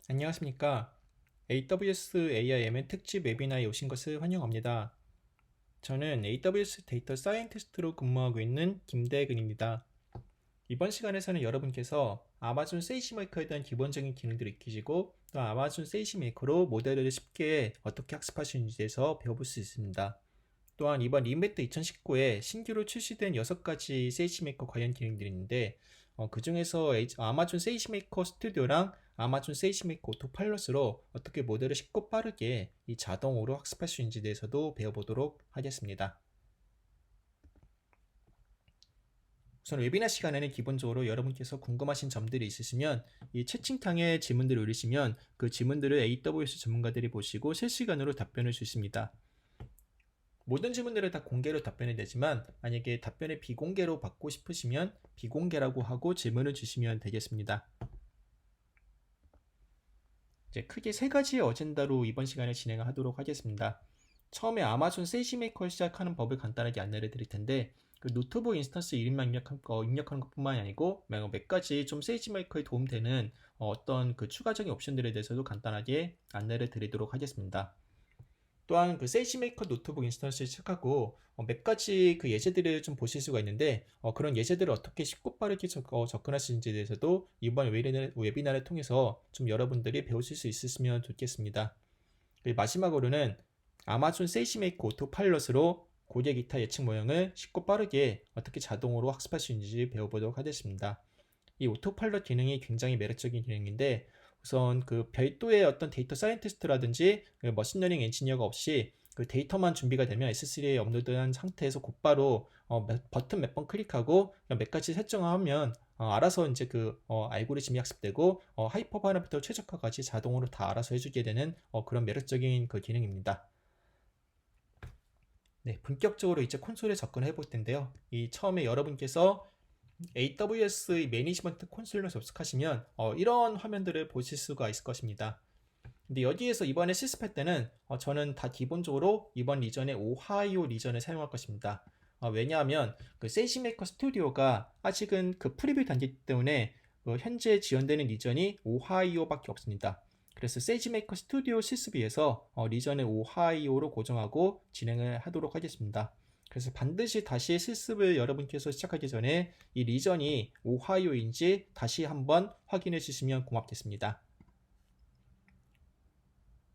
안녕하십니까. AWS AIMN 특집 웨비나에 오신 것을 환영합니다. 저는 AWS 데이터 사이언티스트로 근무하고 있는 김대근입니다. 이번 시간에서는 여러분께서 아마존 세이지메이커에 대한 기본적인 기능들을 익히시고 또 아마존 세이지메이커로 모델을 쉽게 어떻게 학습할 수 있는지에 대해서 배워볼 수 있습니다. 또한 이번 리메트 2019에 신규로 출시된 6가지 세이지메이커 관련 기능들이 있는데 그 중에서 아마존 세이지메이커 스튜디오랑 아마존 세이지메이커 오토파일럿으로 어떻게 모델을 쉽고 빠르게 이 자동으로 학습할 수 있는지에 대해서도 배워보도록 하겠습니다. 우선 웨비나 시간에는 기본적으로 여러분께서 궁금하신 점들이 있으시면 이 채팅창에 질문들을 올리시면 그 질문들을 AWS 전문가들이 보시고 실시간으로 답변을 주십니다. 모든 질문들을 다 공개로 답변이 되지만 만약에 답변을 비공개로 받고 싶으시면 비공개라고 하고 질문을 주시면 되겠습니다. 이제 크게 3가지의 어젠다로 이번 시간에 진행을 하도록 하겠습니다. 처음에 아마존 세이지메이커를 시작하는 법을 간단하게 안내를 드릴 텐데 그 노트북 인스턴스 이름만 입력하는 것뿐만이 아니고 몇 가지 좀 세이지메이커에 도움되는 어떤 그 추가적인 옵션들에 대해서도 간단하게 안내를 드리도록 하겠습니다. 또한 그 세이지메이커 노트북 인스턴스를 시작하고 몇 가지 그 예제들을 좀 보실 수가 있는데 그런 예제들을 어떻게 쉽고 빠르게 접근할 수 있는지에 대해서도 이번 웨비나를 통해서 좀 여러분들이 배우실 수 있으시면 좋겠습니다. 그리고 마지막으로는 아마존 세이지메이커 오토파일럿으로 고객 기타 예측 모형을 쉽고 빠르게 어떻게 자동으로 학습할 수 있는지 배워보도록 하겠습니다. 이 오토파일럿 기능이 굉장히 매력적인 기능인데 우선 그 별도의 어떤 데이터 사이언티스트라든지 그 머신러닝 엔지니어가 없이 그 데이터만 준비가 되면 S3에 업로드한 상태에서 곧바로 버튼 몇 번 클릭하고 몇 가지 설정하면 알아서 이제 그 알고리즘이 학습되고 하이퍼 바나부터 최적화까지 자동으로 다 알아서 해주게 되는 그런 매력적인 그 기능입니다. 네, 본격적으로 이제 콘솔에 접근해 볼 텐데요. 이 처음에 여러분께서 AWS 매니지먼트 콘솔로 접속하시면 이런 화면들을 보실 수가 있을 것입니다. 근데 여기에서 이번에 실습할 때는 저는 다 기본적으로 이번 리전의 오하이오 리전을 사용할 것입니다. 왜냐하면 그 세이지메이커 스튜디오가 아직은 그 프리뷰 단계이기 때문에 현재 지원되는 리전이 오하이오밖에 없습니다. 그래서 세이지메이커 스튜디오 실습위에서 리전을 오하이오로 고정하고 진행을 하도록 하겠습니다. 그래서 반드시 다시 실습을 여러분께서 시작하기 전에 이 리전이 오하이오인지 다시 한번 확인해 주시면 고맙겠습니다.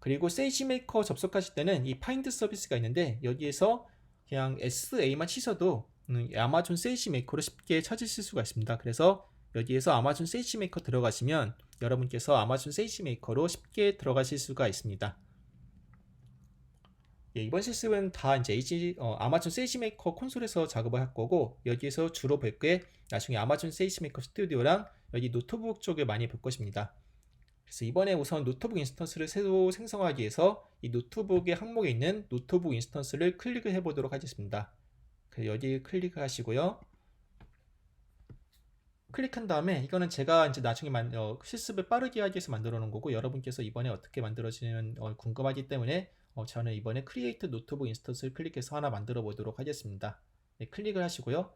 그리고 세이지메이커 접속하실 때는 이 파인드 서비스가 있는데 여기에서 그냥 SA만 치셔도 아마존 세이지메이커로 쉽게 찾으실 수가 있습니다. 그래서 여기에서 아마존 세이지메이커 들어가시면 여러분께서 아마존 세이지메이커로 쉽게 들어가실 수가 있습니다. 예, 이번 실습은 다 이제 아마존 세이지메이커 콘솔에서 작업을 할 거고 여기에서 주로 볼 게 나중에 아마존 세이지메이커 스튜디오랑 여기 노트북 쪽을 많이 볼 것입니다. 그래서 이번에 우선 노트북 인스턴스를 새로 생성하기 위해서 이 노트북의 항목에 있는 노트북 인스턴스를 클릭을 해 보도록 하겠습니다. 여기 클릭하시고요. 클릭한 다음에 이거는 제가 이제 나중에 실습을 빠르게 하기 위해서 만들어 놓은 거고 여러분께서 이번에 어떻게 만들어지는 궁금하기 때문에 저는 이번에 크리에이트 노트북 인스턴스를 클릭해서 하나 만들어 보도록 하겠습니다. 네, 클릭을 하시고요.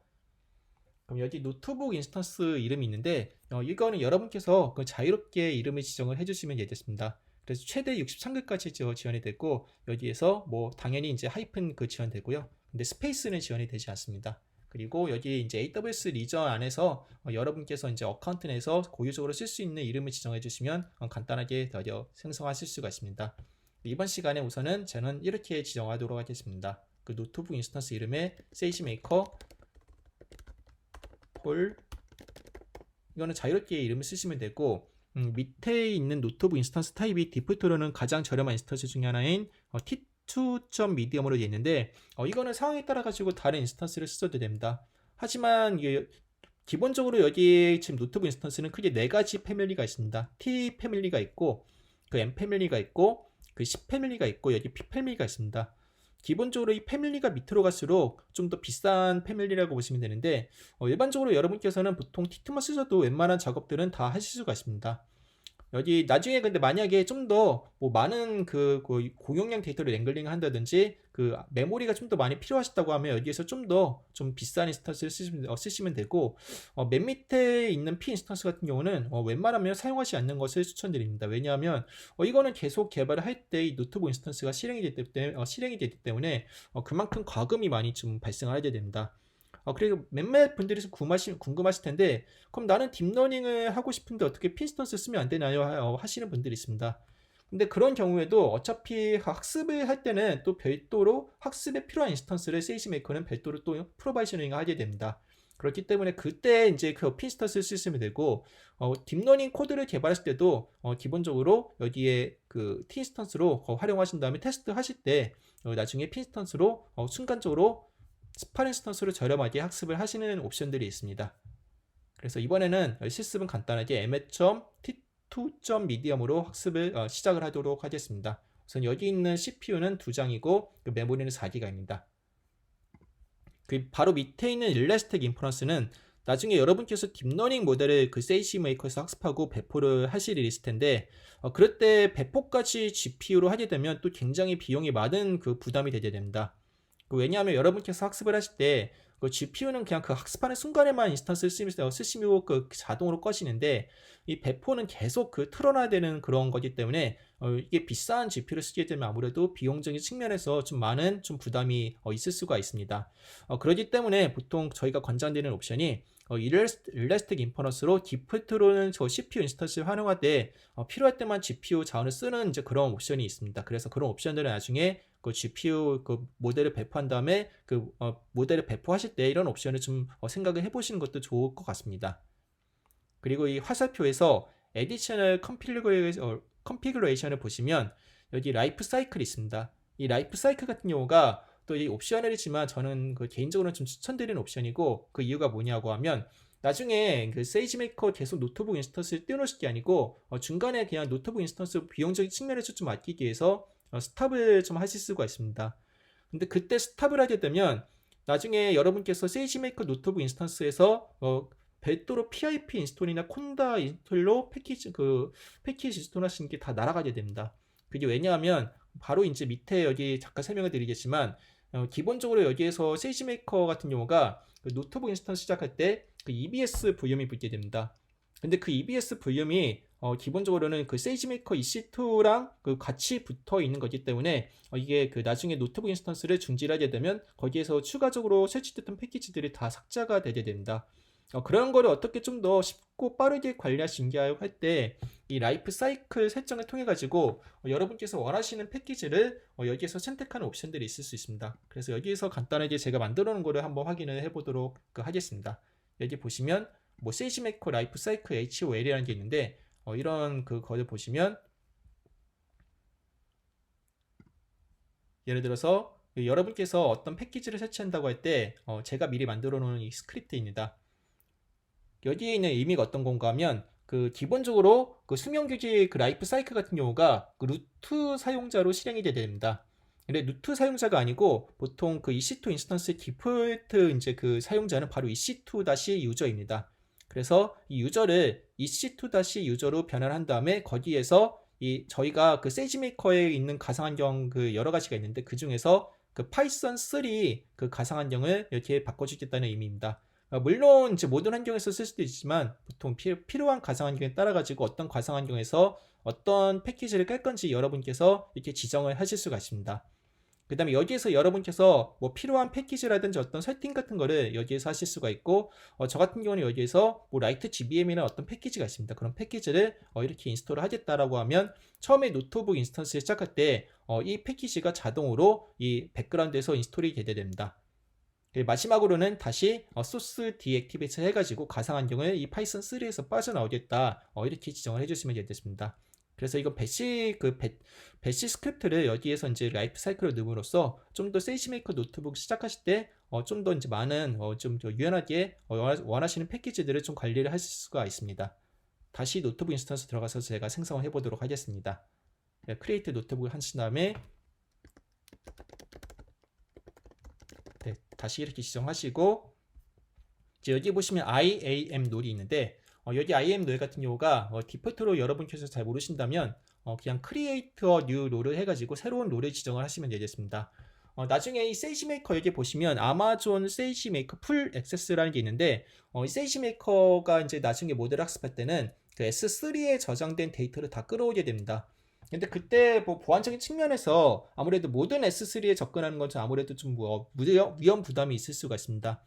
그럼 여기 노트북 인스턴스 이름이 있는데 이거는 여러분께서 그 자유롭게 이름을 지정을 해주시면 되겠습니다. 그래서 최대 63개까지 지원이 되고 여기에서 뭐 당연히 이제 하이픈 그 지원되고요. 근데 스페이스는 지원이 되지 않습니다. 그리고 여기 이제 AWS 리전 안에서 여러분께서 이제 어카운트 내에서 고유적으로 쓸 수 있는 이름을 지정해 주시면 간단하게 생성하실 수가 있습니다. 이번 시간에 우선은 저는 이렇게 지정하도록 하겠습니다. 그 노트북 인스턴스 이름에 세이지메이커 폴 이거는 자유롭게 이름을 쓰시면 되고 밑에 있는 노트북 인스턴스 타입이 디폴트로는 가장 저렴한 인스턴스 중에 하나인 T2 미디엄으로 되어 있는데 이거는 상황에 따라 가지고 다른 인스턴스를 쓰셔도 됩니다. 하지만 기본적으로 여기 지금 노트북 인스턴스는 크게 4가지 패밀리가 있습니다. T 패밀리가 있고 그 M 패밀리가 있고 그 C 패밀리가 있고 여기 P 패밀리가 있습니다. 기본적으로 이 패밀리가 밑으로 갈수록 좀 더 비싼 패밀리라고 보시면 되는데 일반적으로 여러분께서는 보통 T2만 쓰셔도 웬만한 작업들은 다 하실 수가 있습니다. 여기 나중에 근데 만약에 좀 더 뭐 많은 고용량 데이터를 랭글링 한다든지 그 메모리가 좀 더 많이 필요하시다고 하면 여기에서 좀 더 좀 비싼 인스턴스를 쓰시면 되고, 맨 밑에 있는 P 인스턴스 같은 경우는 웬만하면 사용하지 않는 것을 추천드립니다. 왜냐하면 이거는 계속 개발을 할 때 이 노트북 인스턴스가 실행이 되기 때문에 그만큼 과금이 많이 좀 발생하게 됩니다. 그리고 몇몇 분들이 좀 궁금하실 텐데, 그럼 나는 딥러닝을 하고 싶은데 어떻게 핀스턴스 쓰면 안 되나요? 하시는 분들이 있습니다. 근데 그런 경우에도 어차피 학습을 할 때는 또 별도로 학습에 필요한 인스턴스를 세이지메이커는 별도로 또 프로바이셔닝을 하게 됩니다. 그렇기 때문에 그때 이제 그 핀스턴스를 쓰시면 되고, 딥러닝 코드를 개발했을 때도 기본적으로 여기에 그 T인스턴스로 활용하신 다음에 테스트 하실 때 나중에 핀스턴스로 순간적으로 스파 인스턴스로 저렴하게 학습을 하시는 옵션들이 있습니다. 그래서 이번에는 실습은 간단하게 m2.medium으로 학습을 시작을 하도록 하겠습니다. 우선 여기 있는 CPU는 2장이고 메모리는 4기가입니다. 그 바로 밑에 있는 일라스틱 인퍼런스는 나중에 여러분께서 딥러닝 모델을 그 세이지메이커에서 학습하고 배포를 하실 일이 있을 텐데, 그럴 때 배포까지 GPU로 하게 되면 또 굉장히 비용이 많은 그 부담이 되게 됩니다. 왜냐하면 여러분께서 학습을 하실 때 그 GPU는 그냥 그 학습하는 순간에만 인스턴스를 쓰시면 그 자동으로 꺼지는데, 이 배포는 계속 그 틀어놔야 되는 그런 거기 때문에 이게 비싼 GPU를 쓰게 되면 아무래도 비용적인 측면에서 좀 많은 좀 부담이 있을 수가 있습니다. 그렇기 때문에 보통 저희가 권장드리는 옵션이 일라스틱 인퍼런스로 디폴트로는 저 CPU 인스턴스를 활용하되 필요할 때만 GPU 자원을 쓰는 이제 그런 옵션이 있습니다. 그래서 그런 옵션들은 나중에 그 GPU 그 모델을 배포한 다음에 그 모델을 배포하실 때 이런 옵션을 좀 생각을 해보시는 것도 좋을 것 같습니다. 그리고 이 화살표에서 Additional Configuration을 보시면 여기 라이프 사이클이 있습니다. 이 라이프 사이클 같은 경우가 또 이 옵셔널이지만 저는 그 개인적으로 좀 추천드리는 옵션이고, 그 이유가 뭐냐고 하면 나중에 그 세이지메이커 계속 노트북 인스턴스를 띄워놓으실 게 아니고 중간에 그냥 노트북 인스턴스 비용적인 측면에서 좀 아끼기 위해서 스탑을 좀 하실 수가 있습니다. 근데 그때 스탑을 하게 되면 나중에 여러분께서 세이지메이커 노트북 인스턴스에서 별도로 PIP 인스톨이나 콘다 인스톨로 패키지 인스톨하시는 게 다 날아가게 됩니다. 그게 왜냐하면 바로 이제 밑에 여기 잠깐 설명을 드리겠지만, 기본적으로 여기에서 세이지메이커 같은 경우가 그 노트북 인스턴스 시작할 때 그 EBS 볼륨이 붙게 됩니다. 근데 그 EBS 볼륨이 기본적으로는 그 세이지메이커 EC2랑 그 같이 붙어 있는 거기 때문에 이게 그 나중에 노트북 인스턴스를 중지하게 되면 거기에서 추가적으로 설치됐던 패키지들이 다 삭제가 되게 됩니다. 그런 거를 어떻게 좀 더 쉽고 빠르게 관리할 수 있게 할 때 이 라이프 사이클 설정을 통해 가지고 여러분께서 원하시는 패키지를 여기에서 선택하는 옵션들이 있을 수 있습니다. 그래서 여기에서 간단하게 제가 만들어 놓은 거를 한번 확인을 해 보도록 하겠습니다. 여기 보시면 뭐 세이지메이커 라이프 사이클 HOL이라는 게 있는데, 이런 거를 보시면 예를 들어서 여러분께서 어떤 패키지를 설치한다고 할 때 제가 미리 만들어 놓은 이 스크립트입니다. 여기에 있는 의미가 어떤 건가 하면 그 기본적으로 그 수명규직 그 라이프 사이클 같은 경우가 그 루트 사용자로 실행이 됩니다. 근데 루트 사용자가 아니고 보통 그 EC2 인스턴스의 디폴트 이제 그 사용자는 바로 EC2-유저입니다. 그래서 이 유저를 EC2-유저로 변환을 한 다음에 거기에서 이 저희가 그 세이지메이커에 있는 가상환경 그 여러 가지가 있는데 그 중에서 그 파이썬 3 그 가상환경을 이렇게 바꿔주겠다는 의미입니다. 물론 이제 모든 환경에서 쓸 수도 있지만 보통 필요한 가상환경에 따라 가지고 어떤 가상환경에서 어떤 패키지를 깔 건지 여러분께서 이렇게 지정을 하실 수가 있습니다. 그 다음에 여기에서 여러분께서 뭐 필요한 패키지라든지 어떤 세팅 같은 거를 여기에서 하실 수가 있고, 저 같은 경우는 여기에서 뭐 라이트 GBM이나 어떤 패키지가 있습니다. 그런 패키지를 이렇게 인스톨을 하겠다라고 하면 처음에 노트북 인스턴스를 시작할 때 이 패키지가 자동으로 이 백그라운드에서 인스톨이 되게 됩니다. 마지막으로는 다시 소스 디액티베이트 해가지고 가상환경을 이 파이썬 3에서 빠져나오겠다 이렇게 지정을 해주시면 되겠습니다. 그래서 이거 배시 스크립트를 여기에서 이제 라이프 사이클을 넣음으로써 좀 더 세이지메이커 노트북 시작하실 때 좀 더 이제 많은 좀 더 유연하게 원하시는 패키지들을 좀 관리를 하실 수가 있습니다. 다시 노트북 인스턴스 들어가서 제가 생성을 해보도록 하겠습니다. 크리에이트 노트북을 하신 다음에 다시 이렇게 지정하시고, 이제 여기 보시면 IAM 롤이 있는데 여기 IAM 롤 같은 경우가 디폴트로 여러분께서 잘 모르신다면 그냥 create a new 롤을 해가지고 새로운 롤을 지정을 하시면 되겠습니다. 나중에 이 세이지메이커 여기 보시면 아마존 세이지메이커 풀 액세스라는 게 있는데 이 세이지메이커가 이제 나중에 모델 학습할 때는 그 S3에 저장된 데이터를 다 끌어오게 됩니다. 근데 그때 뭐 보안적인 측면에서 아무래도 모든 S3에 접근하는 건 아무래도 좀 위험 부담이 있을 수가 있습니다.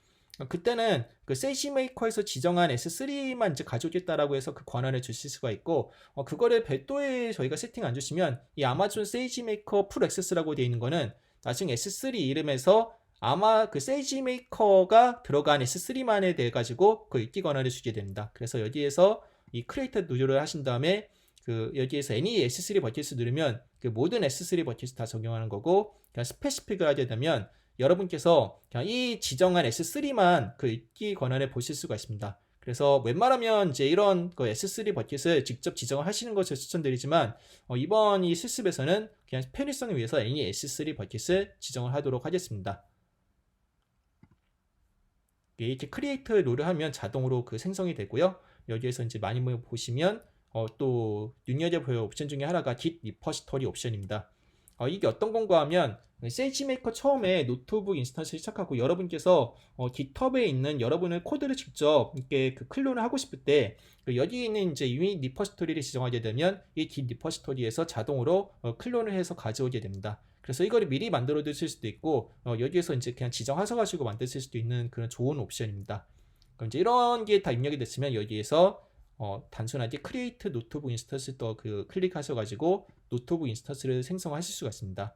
그때는 그 세이지메이커에서 지정한 S3만 이제 가져오겠다라고 해서 그 권한을 주실 수가 있고, 그거를 별도의 저희가 세팅 안 주시면 이 아마존 세이지메이커 풀 액세스라고 되어 있는 거는 나중에 S3 이름에서 아마 그 세이지메이커가 들어간 S3만에 대해 가지고 그 읽기 권한을 주게 됩니다. 그래서 여기에서 이 크리에이터 누르를 하신 다음에 그 여기에서 any S3 버킷스 누르면 그 모든 S3 버킷스 다 적용하는 거고, 그냥 스페시픽을 하게 되면 여러분께서 그냥 이 지정한 S3만 그 읽기 권한을 보실 수가 있습니다. 그래서 웬만하면 이제 이런 그 S3 버킷을 직접 지정을 하시는 것을 추천드리지만 이번 이 실습에서는 그냥 편의성을 위해서 any S3 버킷을 지정을 하도록 하겠습니다. 이렇게 크리에이트 롤을 하면 자동으로 그 생성이 되고요. 여기에서 이제 많이 보시면 또 눈여겨볼 옵션 중에 하나가 Git 리퍼지터리 옵션입니다. 이게 어떤 건가 하면 세이지메이커 처음에 노트북 인스턴스를 시작하고 여러분께서 GitHub에 있는 여러분의 코드를 직접 이렇게 그 클론을 하고 싶을 때 여기 있는 이제 유닛 리퍼지토리를 지정하게 되면 이 Git 리퍼지토리에서 자동으로 클론을 해서 가져오게 됩니다. 그래서 이거를 미리 만들어 두실 수도 있고 여기에서 이제 그냥 지정하셔가지고 만드실 수도 있는 그런 좋은 옵션입니다. 그럼 이제 이런 게 다 입력이 됐으면 여기에서 단순하게 create 노트북 인스턴스 또 그 클릭하셔가지고 노트북 인스턴스를 생성하실 수가 있습니다.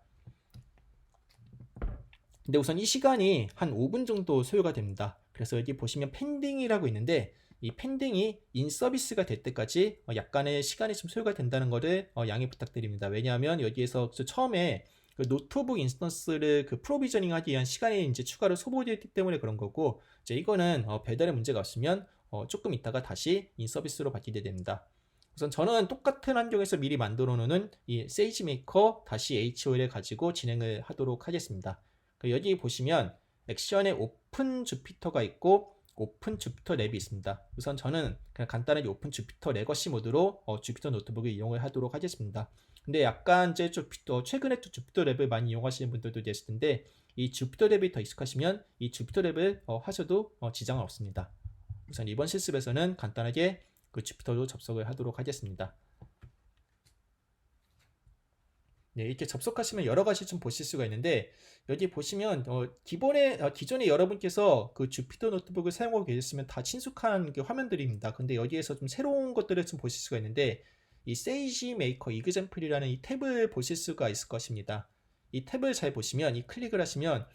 근데 우선 이 시간이 한 5분 정도 소요가 됩니다. 그래서 여기 보시면 펜딩이라고 있는데 이 펜딩이 인 서비스가 될 때까지 약간의 시간이 좀 소요가 된다는 것을 양해 부탁드립니다. 왜냐하면 여기에서 처음에 그 노트북 인스턴스를 그 프로비저닝 하기 위한 시간이 이제 추가로 소모되었기 때문에 그런 거고, 이제 이거는 별다른 문제가 없으면 조금 있다가 다시 인 서비스로 바뀌게 됩니다. 우선 저는 똑같은 환경에서 미리 만들어 놓은 이 세이지메이커 HO를 가지고 진행을 하도록 하겠습니다. 여기 보시면 액션에 오픈 주피터가 있고 오픈 주피터 랩이 있습니다. 우선 저는 그냥 간단하게 오픈 주피터 레거시 모드로 주피터 노트북을 이용을 하도록 하겠습니다. 근데 약간 이제 최근에 주피터 랩을 많이 이용하시는 분들도 계실 텐데 이 주피터 랩이 더 익숙하시면 이 주피터 랩을 하셔도 지장은 없습니다. 우선 이번 실습에서는 간단하게 그 주피터로 접속을 하도록 하겠습니다. 네, 이렇게 접속하시면 여러 가지 좀 보실 수가 있는데 여기 보시면 기존에 여러분께서 그 주피터 노트북을 사용하고 계셨으면 다 친숙한 그 화면들입니다. 근데 여기에서 좀 새로운 것들을 좀 보실 수가 있는데 이 세이지 메이커 이그젬플이라는 이 탭을 보실 수가 있을 것입니다. 이 탭을 잘 보시면 이 클릭을 하시면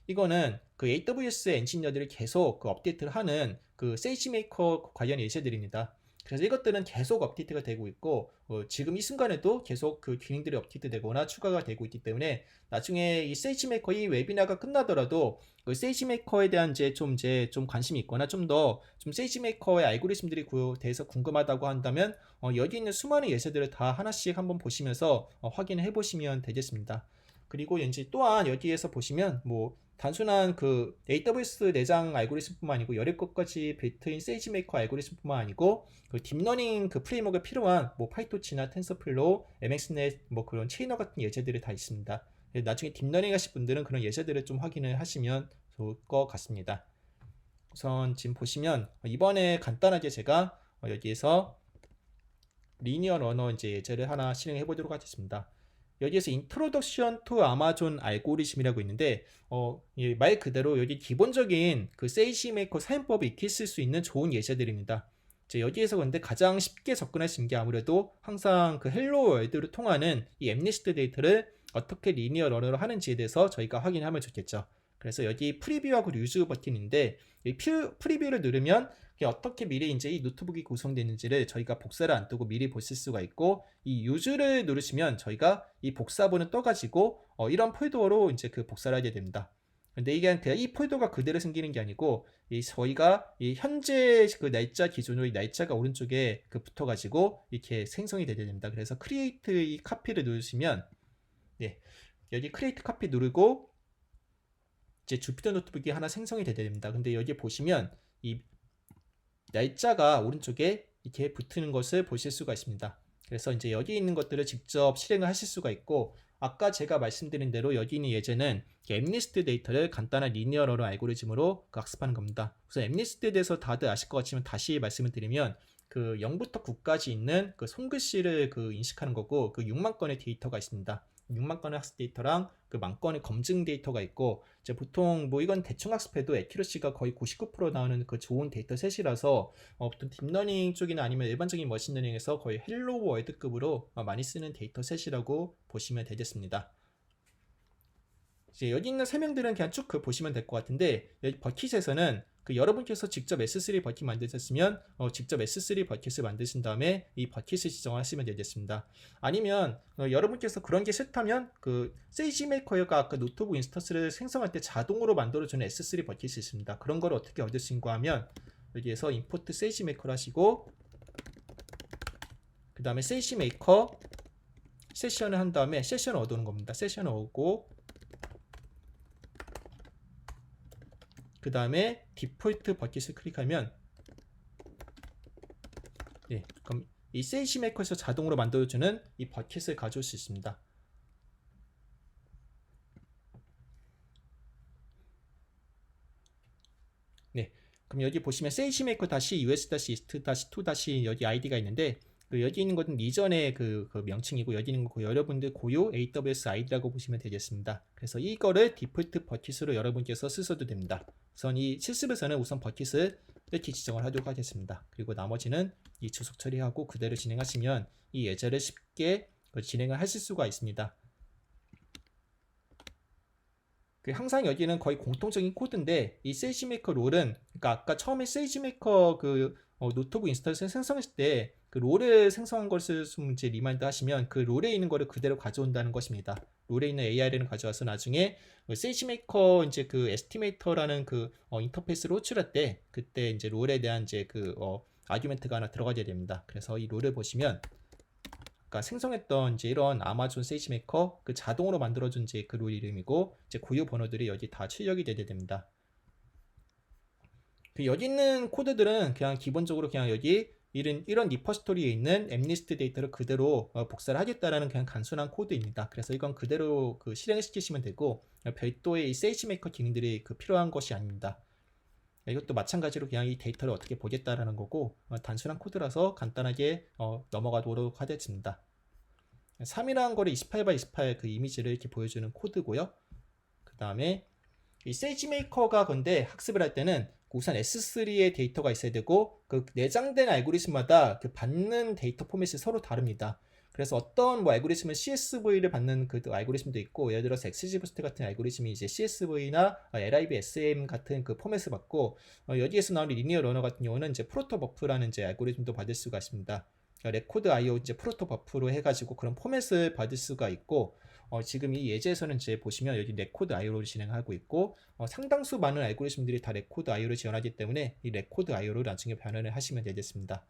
이거는 그 AWS 엔지니어들이 계속 그 업데이트를 하는 그 세이지 메이커 관련 예시들입니다. 그래서 이것들은 계속 업데이트가 되고 있고 지금 이 순간에도 계속 그 기능들이 업데이트 되거나 추가가 되고 있기 때문에 나중에 이 세이지메이커 이 웨비나가 끝나더라도 그 세이지메이커에 대한 좀 관심이 있거나 좀 더 좀 세이지메이커의 알고리즘들이 대해서 궁금하다고 한다면 여기 있는 수많은 예시들을 다 하나씩 한번 보시면서 확인해 보시면 되겠습니다. 그리고 이제 또한 여기에서 보시면 뭐 단순한 그 AWS 내장 알고리즘뿐만 아니고 여러 것까지 빌트인 세이지메이커 알고리즘뿐만 아니고 그 딥러닝 그 프레임워크에 필요한 뭐 파이토치나 텐서플로우, MXNet 뭐 그런 체이너 같은 예제들이 다 있습니다. 나중에 딥러닝 하실 분들은 그런 예제들을 좀 확인을 하시면 좋을 것 같습니다. 우선 지금 보시면 이번에 간단하게 제가 여기에서 리니어 러너 이제 예제를 하나 실행해 보도록 하겠습니다. 여기에서 인트로덕션 투 아마존 알고리즘이라고 있는데 말 그대로 여기 기본적인 그 세이지메이커 사용법을 익힐 수 있는 좋은 예제들입니다. 여기에서 근데 가장 쉽게 접근할 수 있는 게 아무래도 항상 그 헬로 월드를 통하는 이 엠니스트 데이터를 어떻게 리니어 러너로 하는지에 대해서 저희가 확인하면 좋겠죠. 그래서 여기 프리뷰하고 유즈 버튼인데 이 프리뷰를 누르면 어떻게 미리 이제 이 노트북이 구성되는지를 저희가 복사를 안 뜨고 미리 보실 수가 있고, 이 유즈를 누르시면 저희가 이 복사본을 떠가지고 이런 폴더로 이제 그 복사를 하게 됩니다. 근데 이게 그냥 이 폴더가 그대로 생기는 게 아니고 저희가 이 현재 그 날짜 기준으로 이 날짜가 오른쪽에 그 붙어가지고 이렇게 생성이 되게 됩니다. 그래서 크리에이트 이 카피를 누르시면 여기 크리에이트 카피 누르고 이제 주피터 노트북이 하나 생성이 되게 됩니다. 근데 여기 보시면 이 날짜가 오른쪽에 이렇게 붙는 것을 보실 수가 있습니다. 그래서 이제 여기 있는 것들을 직접 실행을 하실 수가 있고, 아까 제가 말씀드린 대로 여기 있는 예제는 엠리스트 데이터를 간단한 리니어 러너 알고리즘으로 학습하는 겁니다. 그래서 엠리스트에 대해서 다들 아실 것 같지만 다시 말씀을 드리면 그 0부터 9까지 있는 그 손글씨를 그 인식하는 거고, 그 6만 건의 데이터가 있습니다. 6만 건의 학습 데이터랑 그 만 건의 검증 데이터가 있고, 이제 보통 뭐 이건 대충 학습해도 애큐러시가 거의 99% 나오는 그 좋은 데이터 셋이라서 보통 딥러닝 쪽이나 아니면 일반적인 머신러닝에서 거의 헬로 월드급으로 많이 쓰는 데이터 셋이라고 보시면 되겠습니다. 이제 여기 있는 설명들은 그냥 쭉 보시면 될 것 같은데, 여기 버킷에서는 그 여러분께서 직접 S3 버킷 만드셨으면 직접 S3 버킷을 만드신 다음에 이 버킷을 지정하시면 되겠습니다. 아니면 여러분께서 그런 게 싫다면 그 세이지메이커가 아까 노트북 인스턴스를 생성할 때 자동으로 만들어주는 S3 버킷이 있습니다. 그런 걸 어떻게 얻을 수 있는가 하면 여기에서 임포트 세이지메이커를 하시고, 그 다음에 세이지메이커 세션을 한 다음에 세션을 얻어오는 겁니다. 세션을 얻고, 그 다음에 디폴트 버킷을 클릭하면 그럼 이 세이지메이커에서 자동으로 만들어주는 이 버킷을 가져올 수 있습니다. 그럼 여기 보시면 세이지메이커 -us-east-2- 여기 아이디가 있는데, 여기 있는 것은 이전의 그 명칭이고, 여기 있는 거 여러분들 고유 AWS 아이디라고 보시면 되겠습니다. 그래서 이거를 디폴트 버킷으로 여러분께서 쓰셔도 됩니다. 우선 이 실습에서는 우선 버킷을 이렇게 지정을 하도록 하겠습니다. 그리고 나머지는 이 주석 처리하고 그대로 진행하시면 이 예제를 쉽게 진행을 하실 수가 있습니다. 항상 여기는 거의 공통적인 코드인데, 이 세이지메이커 롤은, 그러니까 아까 처음에 세이지메이커 그 노트북 인스턴스 생성했을 때 그 롤을 생성한 것을 좀 이제 리마인드 하시면 그 롤에 있는 거를 그대로 가져온다는 것입니다. 롤에 있는 AR을 가져와서 나중에 세이지메이커 이제 그 에스티메이터라는 그 인터페이스로 호출할 때 그때 이제 롤에 대한 이제 그 아규멘트가 하나 들어가야 됩니다. 그래서 이 롤을 보시면 그러니까 생성했던 이제 이런 아마존 세이지메이커 그 자동으로 만들어준 이제 그 롤 이름이고, 이제 고유 번호들이 여기 다 출력이 되게 됩니다. 여기 있는 코드들은 그냥 기본적으로 그냥 여기 이런 리퍼스토리에 있는 엠리스트 데이터를 그대로 복사를 하겠다라는 그냥 단순한 코드입니다. 그래서 이건 그대로 그 실행을 시키시면 되고, 별도의 이 세이지메이커 기능들이 필요한 것이 아닙니다. 이것도 마찬가지로 그냥 이 데이터를 어떻게 보겠다라는 거고, 단순한 코드라서 간단하게 넘어가도록 하겠습니다. 3이라는 거를 28x28 그 이미지를 이렇게 보여주는 코드고요. 그 다음에 이 세이지메이커가 근데 학습을 할 때는 우선 S3의 데이터가 있어야 되고, 그 내장된 알고리즘마다 그 받는 데이터 포맷이 서로 다릅니다. 그래서 어떤 뭐 알고리즘은 CSV를 받는 그 알고리즘도 있고, 예를 들어서 XGBoost 같은 알고리즘이 이제 CSV나 LIB-SM 같은 그 포맷을 받고, 여기에서 나오는 리니어 러너 같은 경우는 이제 프로토버프라는 이제 알고리즘도 받을 수가 있습니다. 레코드 IO 이제 프로토버프로 해가지고 그런 포맷을 받을 수가 있고, 지금 이 예제에서는 이제 보시면 여기 레코드 IO를 진행하고 있고, 상당수 많은 알고리즘들이 다 레코드 IO를 지원하기 때문에 이 레코드 IO로 나중에 변환을 하시면 되겠습니다.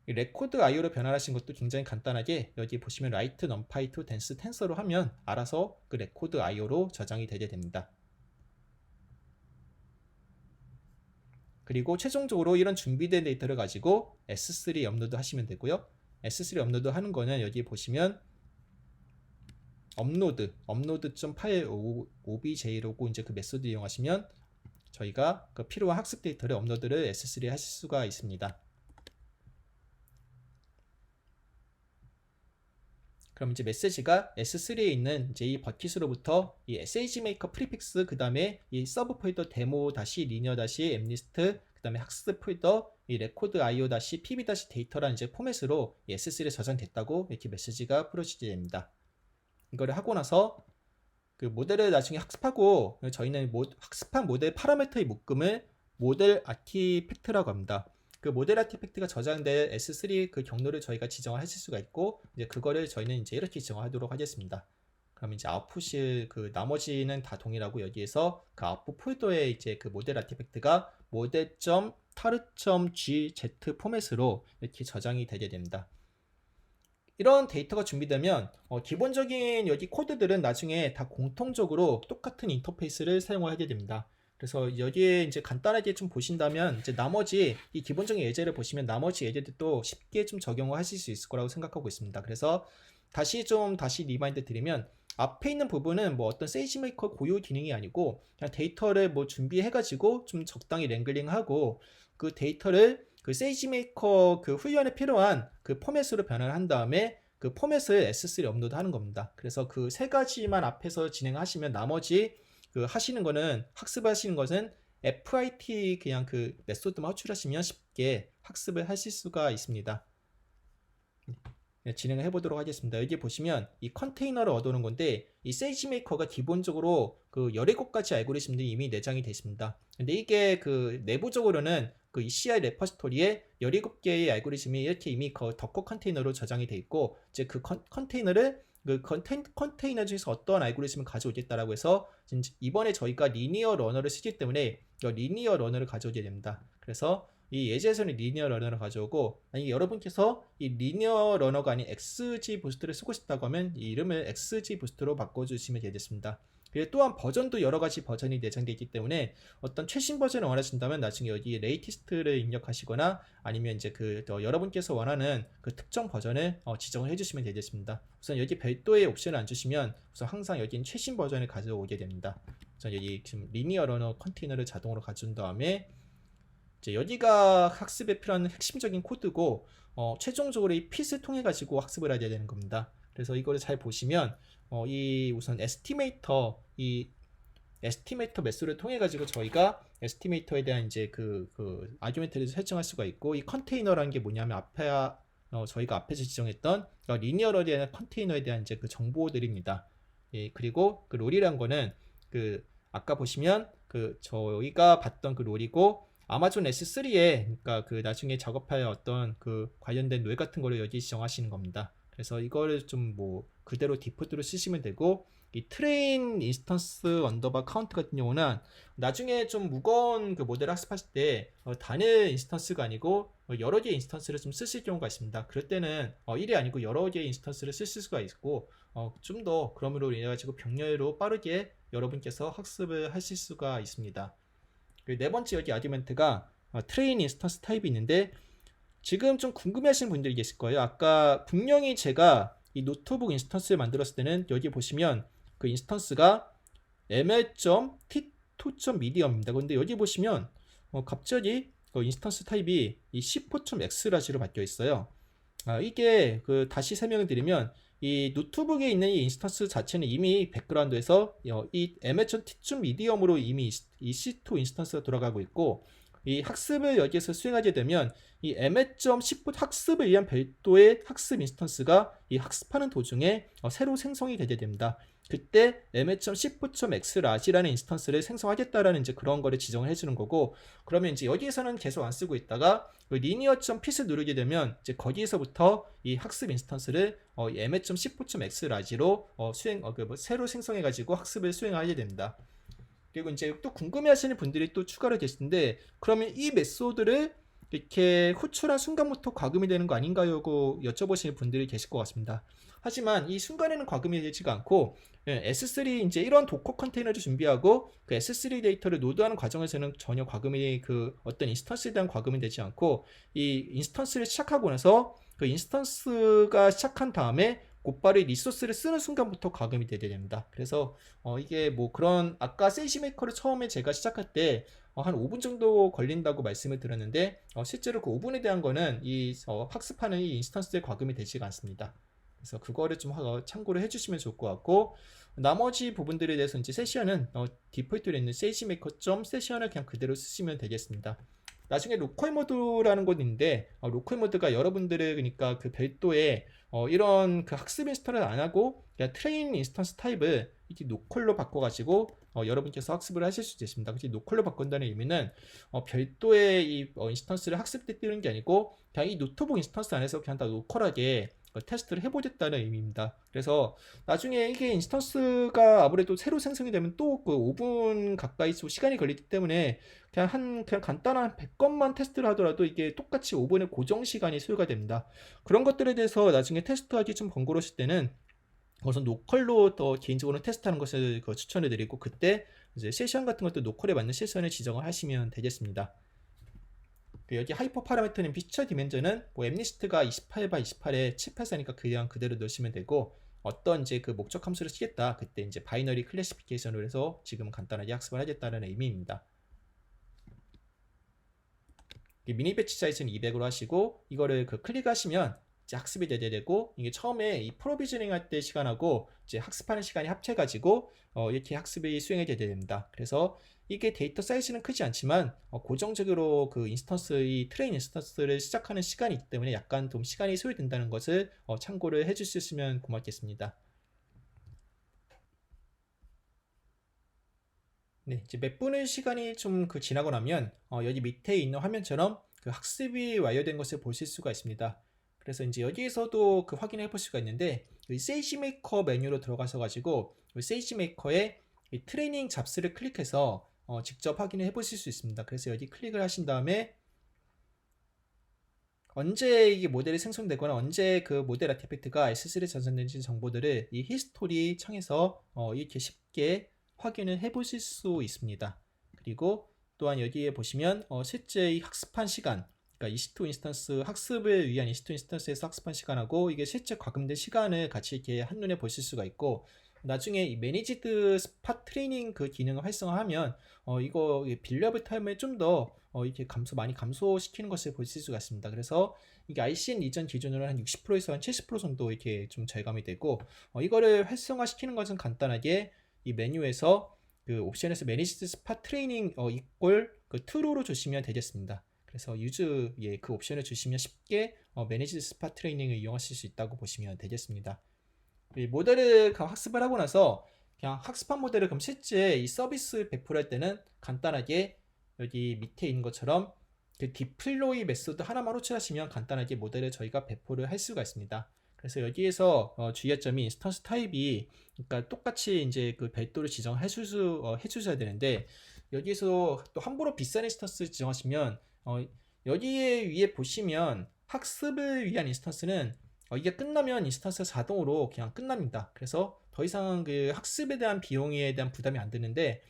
이 레코드 IO로 변환하신 것도 굉장히 간단하게 여기 보시면 write numpy to dense tensor로 하면 알아서 그 레코드 IO로 저장이 되게 됩니다. 그리고 최종적으로 이런 준비된 데이터를 가지고 S3 업로드 하시면 되고요. S3 업로드 하는 거는 여기 보시면 업로드.파일 obj라고 이제 그 메소드 이용하시면 저희가 그 필요한 학습 데이터를 업로드를 S3에 하실 수가 있습니다. 그럼 이제 메시지가 S3에 있는 이제 이 버킷으로부터 이 SageMaker 프리픽스, 그 다음에 이 서브 폴더 데모 리니어 엠리스트, 그 다음에 학습 폴더 이 레코드 IO pb 데이터라는 이제 포맷으로 S3에 저장됐다고 이렇게 메시지가 프로시지 됩니다. 이거를 하고 나서 그 모델을 나중에 학습하고, 저희는 학습한 모델 파라미터의 묶음을 모델 아티팩트라고 합니다. 그 모델 아티팩트가 저장된 S3 그 경로를 저희가 지정을 하실 수가 있고, 이제 그거를 저희는 이제 이렇게 지정하도록 하겠습니다. 그럼 이제 아웃풋이 그 나머지는 다 동일하고, 여기에서 그 아웃풋 폴더에 이제 그 모델 아티팩트가 모델.tar.gz 포맷으로 이렇게 저장이 되게 됩니다. 이런 데이터가 준비되면 기본적인 여기 코드들은 나중에 다 공통적으로 똑같은 인터페이스를 사용을 하게 됩니다. 그래서 여기에 이제 간단하게 좀 보신다면 이제 나머지 이 기본적인 예제를 보시면 나머지 예제들도 쉽게 좀 적용을 하실 수 있을 거라고 생각하고 있습니다. 그래서 다시 리마인드 드리면 앞에 있는 부분은 뭐 어떤 세이지메이커 고유 기능이 아니고 그냥 데이터를 뭐 준비해가지고 좀 적당히 랭글링하고 그 데이터를 그 세이지메이커 그 훈련에 필요한 그 포맷으로 변환을 한 다음에 그 포맷을 S3 업로드 하는 겁니다. 그래서 그 세 가지만 앞에서 진행하시면 나머지 그 하시는 거는 학습하시는 것은 FIT 그냥 그 메소드만 호출하시면 쉽게 학습을 하실 수가 있습니다. 진행을 해보도록 하겠습니다. 여기 보시면 이 컨테이너를 얻어오는 건데 이 세이지메이커가 기본적으로 그 17가지 알고리즘들이 이미 내장이 되어 있습니다. 근데 이게 그 내부적으로는 그 ECI 레퍼스토리에 17개의 알고리즘이 이렇게 이미 그 덕커 컨테이너로 저장이 되어 있고 이제 그 컨테이너를 그 컨테이너 중에서 어떤 알고리즘을 가져오겠다라고 해서 이번에 저희가 리니어 러너를 쓰기 때문에 리니어 러너를 가져오게 됩니다. 그래서 이 예제에서는 리니어 러너를 가져오고 만약에 여러분께서 이 리니어 러너가 아닌 XG 부스트를 쓰고 싶다고 하면 이 이름을 XG 부스트로 바꿔주시면 되겠습니다. 그리고 또한 버전도 여러가지 버전이 내장되어 있기 때문에 어떤 최신 버전을 원하신다면 나중에 여기 레이티스트를 입력하시거나 아니면 이제 그 여러분께서 원하는 그 특정 버전을 지정을 해주시면 되겠습니다. 우선 여기 별도의 옵션을 안 주시면 우선 항상 여기는 최신 버전을 가져오게 됩니다. 우선 여기 지금 리니어 러너 컨테이너를 자동으로 가져온 다음에 이제 여기가 학습에 필요한 핵심적인 코드고 최종적으로 이 핏을 통해 가지고 학습을 해야 되는 겁니다. 그래서 이거를 잘 보시면 이 우선 에스티메이터 메소드를 통해 가지고 저희가 에스티메이터에 대한 이제 그 아규멘트를 설정할 수가 있고 이 컨테이너라는 게 뭐냐면 저희가 앞에서 지정했던 리니어에 대한 컨테이너에 대한 이제 그 정보들입니다. 예, 그리고 그 롤이란 거는 그 아까 보시면 그 저희가 봤던 그 롤이고 아마존 S3에 그러니까 그 나중에 작업할 어떤 그 관련된 롤 같은 거를 여기 지정하시는 겁니다. 그래서 이거를 좀 뭐 그대로 디폴트로 쓰시면 되고 이 트레인 인스턴스 언더바 카운트 같은 경우는 나중에 좀 무거운 그 모델 학습하실 때 단일 인스턴스가 아니고 여러 개의 인스턴스를 좀 쓰실 경우가 있습니다. 그럴 때는 1이 아니고 여러 개의 인스턴스를 쓰실 수가 있고 좀 더 그럼으로 인해 가지고 병렬로 빠르게 여러분께서 학습을 하실 수가 있습니다. 네 번째 여기 아규멘트가 트레인 인스턴스 타입이 있는데 지금 좀 궁금해하시는 분들이 계실 거예요. 아까 분명히 제가 이 노트북 인스턴스를 만들었을 때는 여기 보시면 그 인스턴스가 ml.t2.medium입니다. 그런데 여기 보시면 갑자기 그 인스턴스 타입이 이 c4.x라지로 바뀌어 있어요. 이게 그 다시 설명을 드리면 이 노트북에 있는 이 인스턴스 자체는 이미 백그라운드에서 이 ml.t2.medium으로 이미 이 C2 인스턴스가 돌아가고 있고 이 학습을 여기에서 수행하게 되면 이 ml.10 학습을 위한 별도의 학습 인스턴스가 이 학습하는 도중에 새로 생성이 되게 됩니다. 그때 ml.10.x라지라는 인스턴스를 생성하겠다라는 이제 그런 거를 지정을 해주는 거고 그러면 이제 여기에서는 계속 안 쓰고 있다가 그 linear.pit을 누르게 되면 이제 거기에서부터 이 학습 인스턴스를 ml.10.x라지로 새로 생성해 가지고 학습을 수행하게 됩니다. 그리고 이제 또 궁금해하시는 분들이 또 추가로 계시는데 그러면 이 메소드를 이렇게 호출한 순간부터 과금이 되는 거 아닌가요? 고 여쭤보시는 분들이 계실 것 같습니다. 하지만 이 순간에는 과금이 되지가 않고 S3 이제 이런 도커 컨테이너를 준비하고 그 S3 데이터를 노드하는 과정에서는 전혀 과금이 그 어떤 인스턴스에 대한 과금이 되지 않고 이 인스턴스를 시작하고 나서 그 인스턴스가 시작한 다음에 곧바로 리소스를 쓰는 순간부터 과금이 되게 됩니다. 그래서 이게 뭐 그런 아까 세이지메이커를 처음에 제가 시작할 때 한 5분 정도 걸린다고 말씀을 드렸는데 실제로 그 5분에 대한 거는 이 학습하는 이 인스턴스에 과금이 되지가 않습니다. 그래서 그거를 좀 참고를 해주시면 좋을 것 같고 나머지 부분들에 대해서 이제 세션은 디폴트로 있는 세이지메이커.세션을 그냥 그대로 쓰시면 되겠습니다. 나중에 로컬 모드라는 곳 있는데 로컬 모드가 여러분들의 그러니까 그 별도의 이런 그 학습 인스턴을 안 하고 그냥 트레인 인스턴스 타입을 이렇게 로컬로 바꿔가지고 여러분께서 학습을 하실 수도 있습니다. 그래서 노컬로 바꾼다는 의미는 별도의 이 인스턴스를 학습 때 뜨는 게 아니고 그냥 이 노트북 인스턴스 안에서 그냥 다 로컬하게 테스트를 해보겠다는 의미입니다. 그래서 나중에 이게 인스턴스가 아무래도 새로 생성이 되면 또 그 5분 가까이 시간이 걸리기 때문에 그냥 간단한 100건만 테스트를 하더라도 이게 똑같이 5분의 고정 시간이 소요가 됩니다. 그런 것들에 대해서 나중에 테스트하기 좀 번거로우실 때는 우선 노컬로 더 개인적으로 테스트하는 것을 추천해 드리고, 그때 이제 세션 같은 것도 노컬에 맞는 세션을 지정을 하시면 되겠습니다. 여기 하이퍼 파라미터는 피처 디멘전은 뭐 앱리스트가 28x28에 784니까 그냥 그대로 넣으시면 되고, 어떤 이제 그 목적 함수를 쓰겠다 그때 이제 바이너리 클래시피케이션으로 해서 지금 간단하게 학습을 하겠다는 의미입니다. 미니 배치 사이즈는 200으로 하시고, 이거를 클릭하시면 이제 학습이 되고, 이게 처음에 이 프로비저닝 할 때 시간하고 이제 학습하는 시간이 합쳐가지고 이렇게 학습이 수행이 되게 됩니다. 그래서 이게 데이터 사이즈는 크지 않지만 고정적으로 그 인스턴스, 트레인 인스턴스를 시작하는 시간이 있기 때문에 약간 좀 시간이 소요된다는 것을 참고를 해주셨으면 고맙겠습니다. 네, 이제 몇 분의 시간이 좀 지나고 나면 여기 밑에 있는 화면처럼 그 학습이 완료된 것을 보실 수가 있습니다. 그래서 이제 여기에서도 확인해 볼 수가 있는데, 이 세이지메이커 메뉴로 들어가서 가지고 세이지메이커의 트레이닝 잡스를 클릭해서 직접 확인해 보실 수 있습니다. 그래서 여기 클릭을 하신 다음에 언제 이게 모델이 생성되거나 언제 그 모델 아티팩트가 S3에 전송된지 정보들을 이 히스토리 창에서 이렇게 쉽게 확인을 해 보실 수 있습니다. 그리고 또한 여기에 보시면 실제 이 학습한 시간, 그러니까 EC2 인스턴스 학습을 위한 EC2 인스턴스에서 학습한 시간하고 이게 실제 과금된 시간을 같이 이렇게 한눈에 보실 수가 있고, 나중에 이 매니지드 스팟 트레이닝 그 기능을 활성화하면 이거 빌려블 타임을 좀 더 이렇게 많이 감소시키는 것을 보실 수가 있습니다. 그래서 이게 ICN 이전 기준으로 한 60%에서 한 70% 정도 이렇게 좀 절감이 되고, 이거를 활성화시키는 것은 간단하게 이 메뉴에서 그 옵션에서 매니지드 스팟 트레이닝 이꼴 그 true로 주시면 되겠습니다. 그래서 유즈 그 옵션을 주시면 쉽게 매니지드 스팟 트레이닝을 이용하실 수 있다고 보시면 되겠습니다. 이 모델을 학습을 하고 나서 그냥 학습한 모델을 그럼 실제 이 서비스 배포할 때는 간단하게 여기 밑에 있는 것처럼 그 디플로이 메소드 하나만 호출하시면 간단하게 모델을 저희가 배포를 할 수가 있습니다. 그래서 여기에서 주의할 점이 인스턴스 타입이 그러니까 똑같이 이제 그 별도로 지정해 주셔야 되는데, 여기에서 또 함부로 비싼 인스턴스 지정하시면 여기에 위에 보시면 학습을 위한 인스턴스는 이게 끝나면 인스턴스가 자동으로 그냥 끝납니다. 그래서 더 이상 그 학습에 대한 비용에 대한 부담이 안 드는데,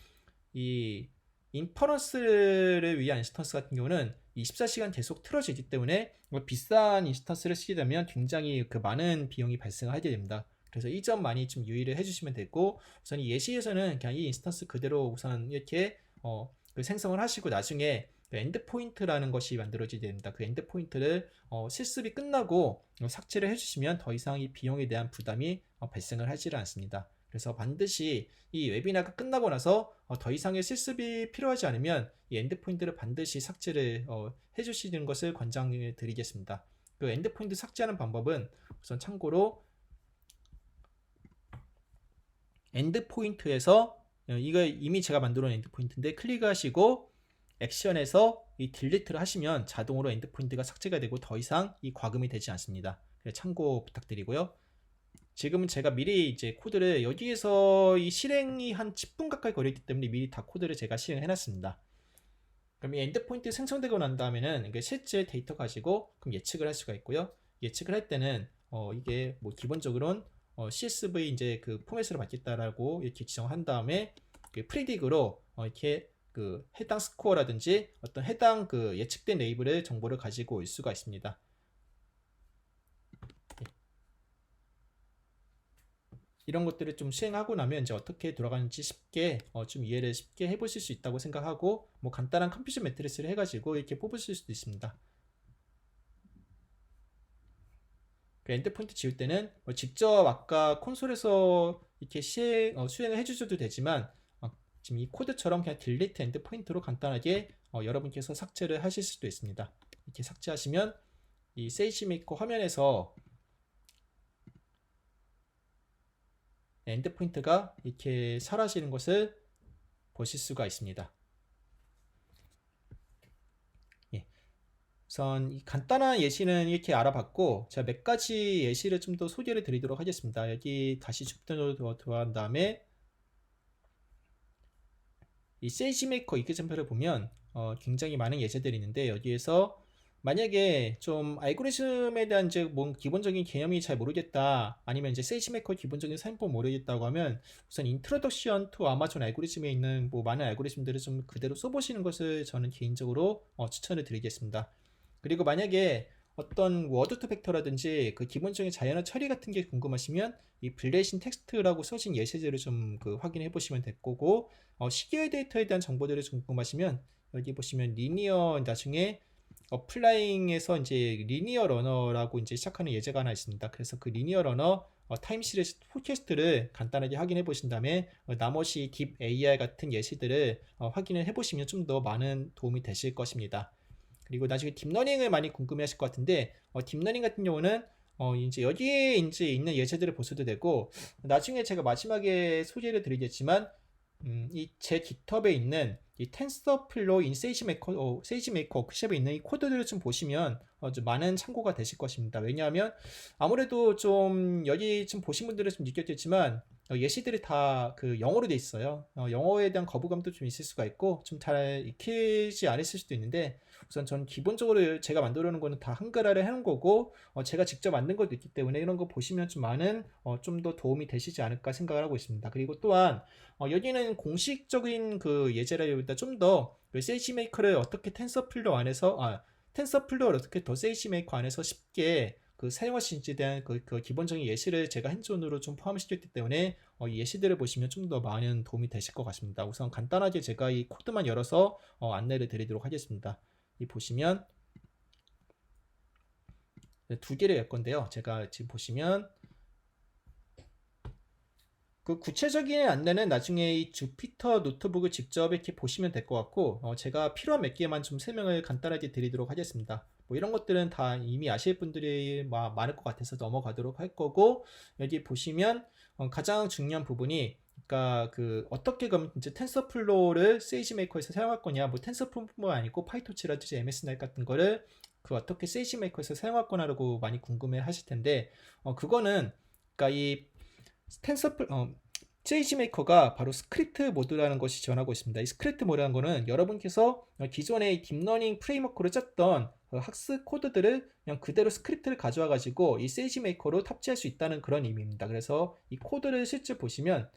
이 인퍼런스를 위한 인스턴스 같은 경우는 24시간 계속 틀어지기 때문에 비싼 인스턴스를 쓰게 되면 굉장히 많은 비용이 발생하게 됩니다. 그래서 이 점 많이 좀 유의를 해주시면 되고, 우선 이 예시에서는 그냥 이 인스턴스 그대로 우선 이렇게 생성을 하시고, 나중에 엔드포인트라는 것이 만들어지게 됩니다. 그 엔드포인트를 실습이 끝나고 삭제를 해주시면 더 이상 이 비용에 대한 부담이 발생을 하지를 않습니다. 그래서 반드시 이 웨비나가 끝나고 나서 더 이상의 실습이 필요하지 않으면 이 엔드포인트를 반드시 삭제를 해주시는 것을 권장을 드리겠습니다. 그 엔드포인트 삭제하는 방법은 우선 참고로 엔드포인트에서 이거 이미 제가 만들어 놓은 엔드포인트인데 클릭하시고 액션에서 이 딜리트를 하시면 자동으로 엔드포인트가 삭제가 되고 더 이상 이 과금이 되지 않습니다. 참고 부탁드리고요. 지금은 제가 미리 이제 코드를 여기에서 이 실행이 한 10분 가까이 걸리기 때문에 미리 다 코드를 제가 실행해 놨습니다. 그럼 이 엔드포인트 생성되고 난 다음에는 이게 실제 데이터 가지고 그럼 예측을 할 수가 있고요. 예측을 할 때는 이게 뭐 기본적으로는 CSV 이제 그 포맷으로 받겠다라고 이렇게 지정한 다음에 그 프리딕으로 이렇게 그 해당 스코어라든지 어떤 해당 그 예측된 레이블의 정보를 가지고 올 수가 있습니다. 이런 것들을 좀 시행하고 나면 이제 어떻게 돌아가는지 쉽게 좀 이해를 쉽게 해보실 수 있다고 생각하고, 뭐 간단한 컴퓨전 매트리스를 해가지고 이렇게 뽑으실 수도 있습니다. 그 엔드포인트 지울 때는 직접 아까 콘솔에서 이렇게 수행을 해주셔도 되지만 지금 이 코드처럼 그냥 딜리트 엔드포인트로 간단하게 여러분께서 삭제를 하실 수도 있습니다. 이렇게 삭제하시면 이 세이지메이커 화면에서 엔드포인트가 이렇게 사라지는 것을 보실 수가 있습니다. 예. 우선 이 간단한 예시는 이렇게 알아봤고, 제가 몇 가지 예시를 좀 더 소개를 드리도록 하겠습니다. 여기 다시 줍든으로 들어간 다음에 이 세이지메이커 이그젬플을 보면 굉장히 많은 예제들이 있는데, 여기에서 만약에 좀 알고리즘에 대한 이제 뭐 기본적인 개념이 잘 모르겠다, 아니면 이제 세이지메이커 기본적인 사용법 모르겠다고 하면 우선 인트로덕션 투 아마존 알고리즘에 있는 뭐 많은 알고리즘들을 좀 그대로 써보시는 것을 저는 개인적으로 추천을 드리겠습니다. 그리고 만약에 어떤 워드 투 팩터라든지 그 기본적인 자연어 처리 같은 게 궁금하시면 이 블레이싱 텍스트라고 써진 예시들을 좀 그 확인해 보시면 될 거고, 시계열 데이터에 대한 정보들을 좀 궁금하시면 여기 보시면 리니어, 나중에 어플라잉에서 이제 리니어 러너라고 이제 시작하는 예제가 하나 있습니다. 그래서 그 리니어 러너 타임 시리즈 포캐스트를 간단하게 확인해 보신 다음에 나머지 딥 AR 같은 예시들을 확인을 해 보시면 좀 더 많은 도움이 되실 것입니다. 그리고 나중에 딥러닝을 많이 궁금해 하실 것 같은데, 딥러닝 같은 경우는 이제 여기에 이제 있는 예제들을 보셔도 되고, 나중에 제가 마지막에 소개를 드리겠지만, 이 제 깃허브에 있는 이 텐서플로우 인 세이지메이커, 세이지메이커 워크숍에 있는 이 코드들을 좀 보시면 좀 많은 참고가 되실 것입니다. 왜냐하면 아무래도 좀 여기 좀 보신 분들은 좀 느꼈겠지만 예시들이 다 그 영어로 돼 있어요. 영어에 대한 거부감도 좀 있을 수가 있고 좀 잘 익히지 않으실 수도 있는데, 우선 전 기본적으로 제가 만들어 놓은 거는 다 한글화를 해놓은 거고, 제가 직접 만든 것도 있기 때문에 이런 거 보시면 좀 많은 좀 더 도움이 되시지 않을까 생각을 하고 있습니다. 그리고 또한 여기는 공식적인 그 예제라기보다 좀 더 세이지메이커를 어떻게 텐서플로우 안에서 텐서플로우를 어떻게 더 세이지메이커 안에서 쉽게 그 사용할 수 있는지에 대한 그 기본적인 예시를 제가 핸즈온으로 좀 포함시켰기 때문에 이 예시들을 보시면 좀 더 많은 도움이 되실 것 같습니다. 우선 간단하게 제가 이 코드만 열어서 안내를 드리도록 하겠습니다. 이 보시면 두 개를 열 건데요. 제가 지금 보시면 그 구체적인 안내는 나중에 이 주피터 노트북을 직접 이렇게 보시면 될 것 같고, 제가 필요한 몇 개만 좀 설명을 간단하게 드리도록 하겠습니다. 뭐 이런 것들은 다 이미 아실 분들이 많을 것 같아서 넘어가도록 할 거고, 여기 보시면 가장 중요한 부분이, 그러니까 그 어떻게 그럼 이제 텐서플로우를 세이지메이커에서 사용할 거냐, 뭐 텐서플로우뿐만 아니고 파이토치라든지 MSNet 같은 거를 그 어떻게 세이지메이커에서 사용할 거냐라고 많이 궁금해 하실 텐데, 그거는 그러니까 이 텐서플 세이지메이커가 바로 스크립트 모드라는 것이 지원하고 있습니다. 이 스크립트 모드라는 거는 여러분께서 기존의 딥러닝 프레임워크로 짰던 학습 코드들을 그냥 그대로 스크립트를 가져와 가지고 이 세이지메이커로 탑재할 수 있다는 그런 의미입니다. 그래서 이 코드를 실제 보시면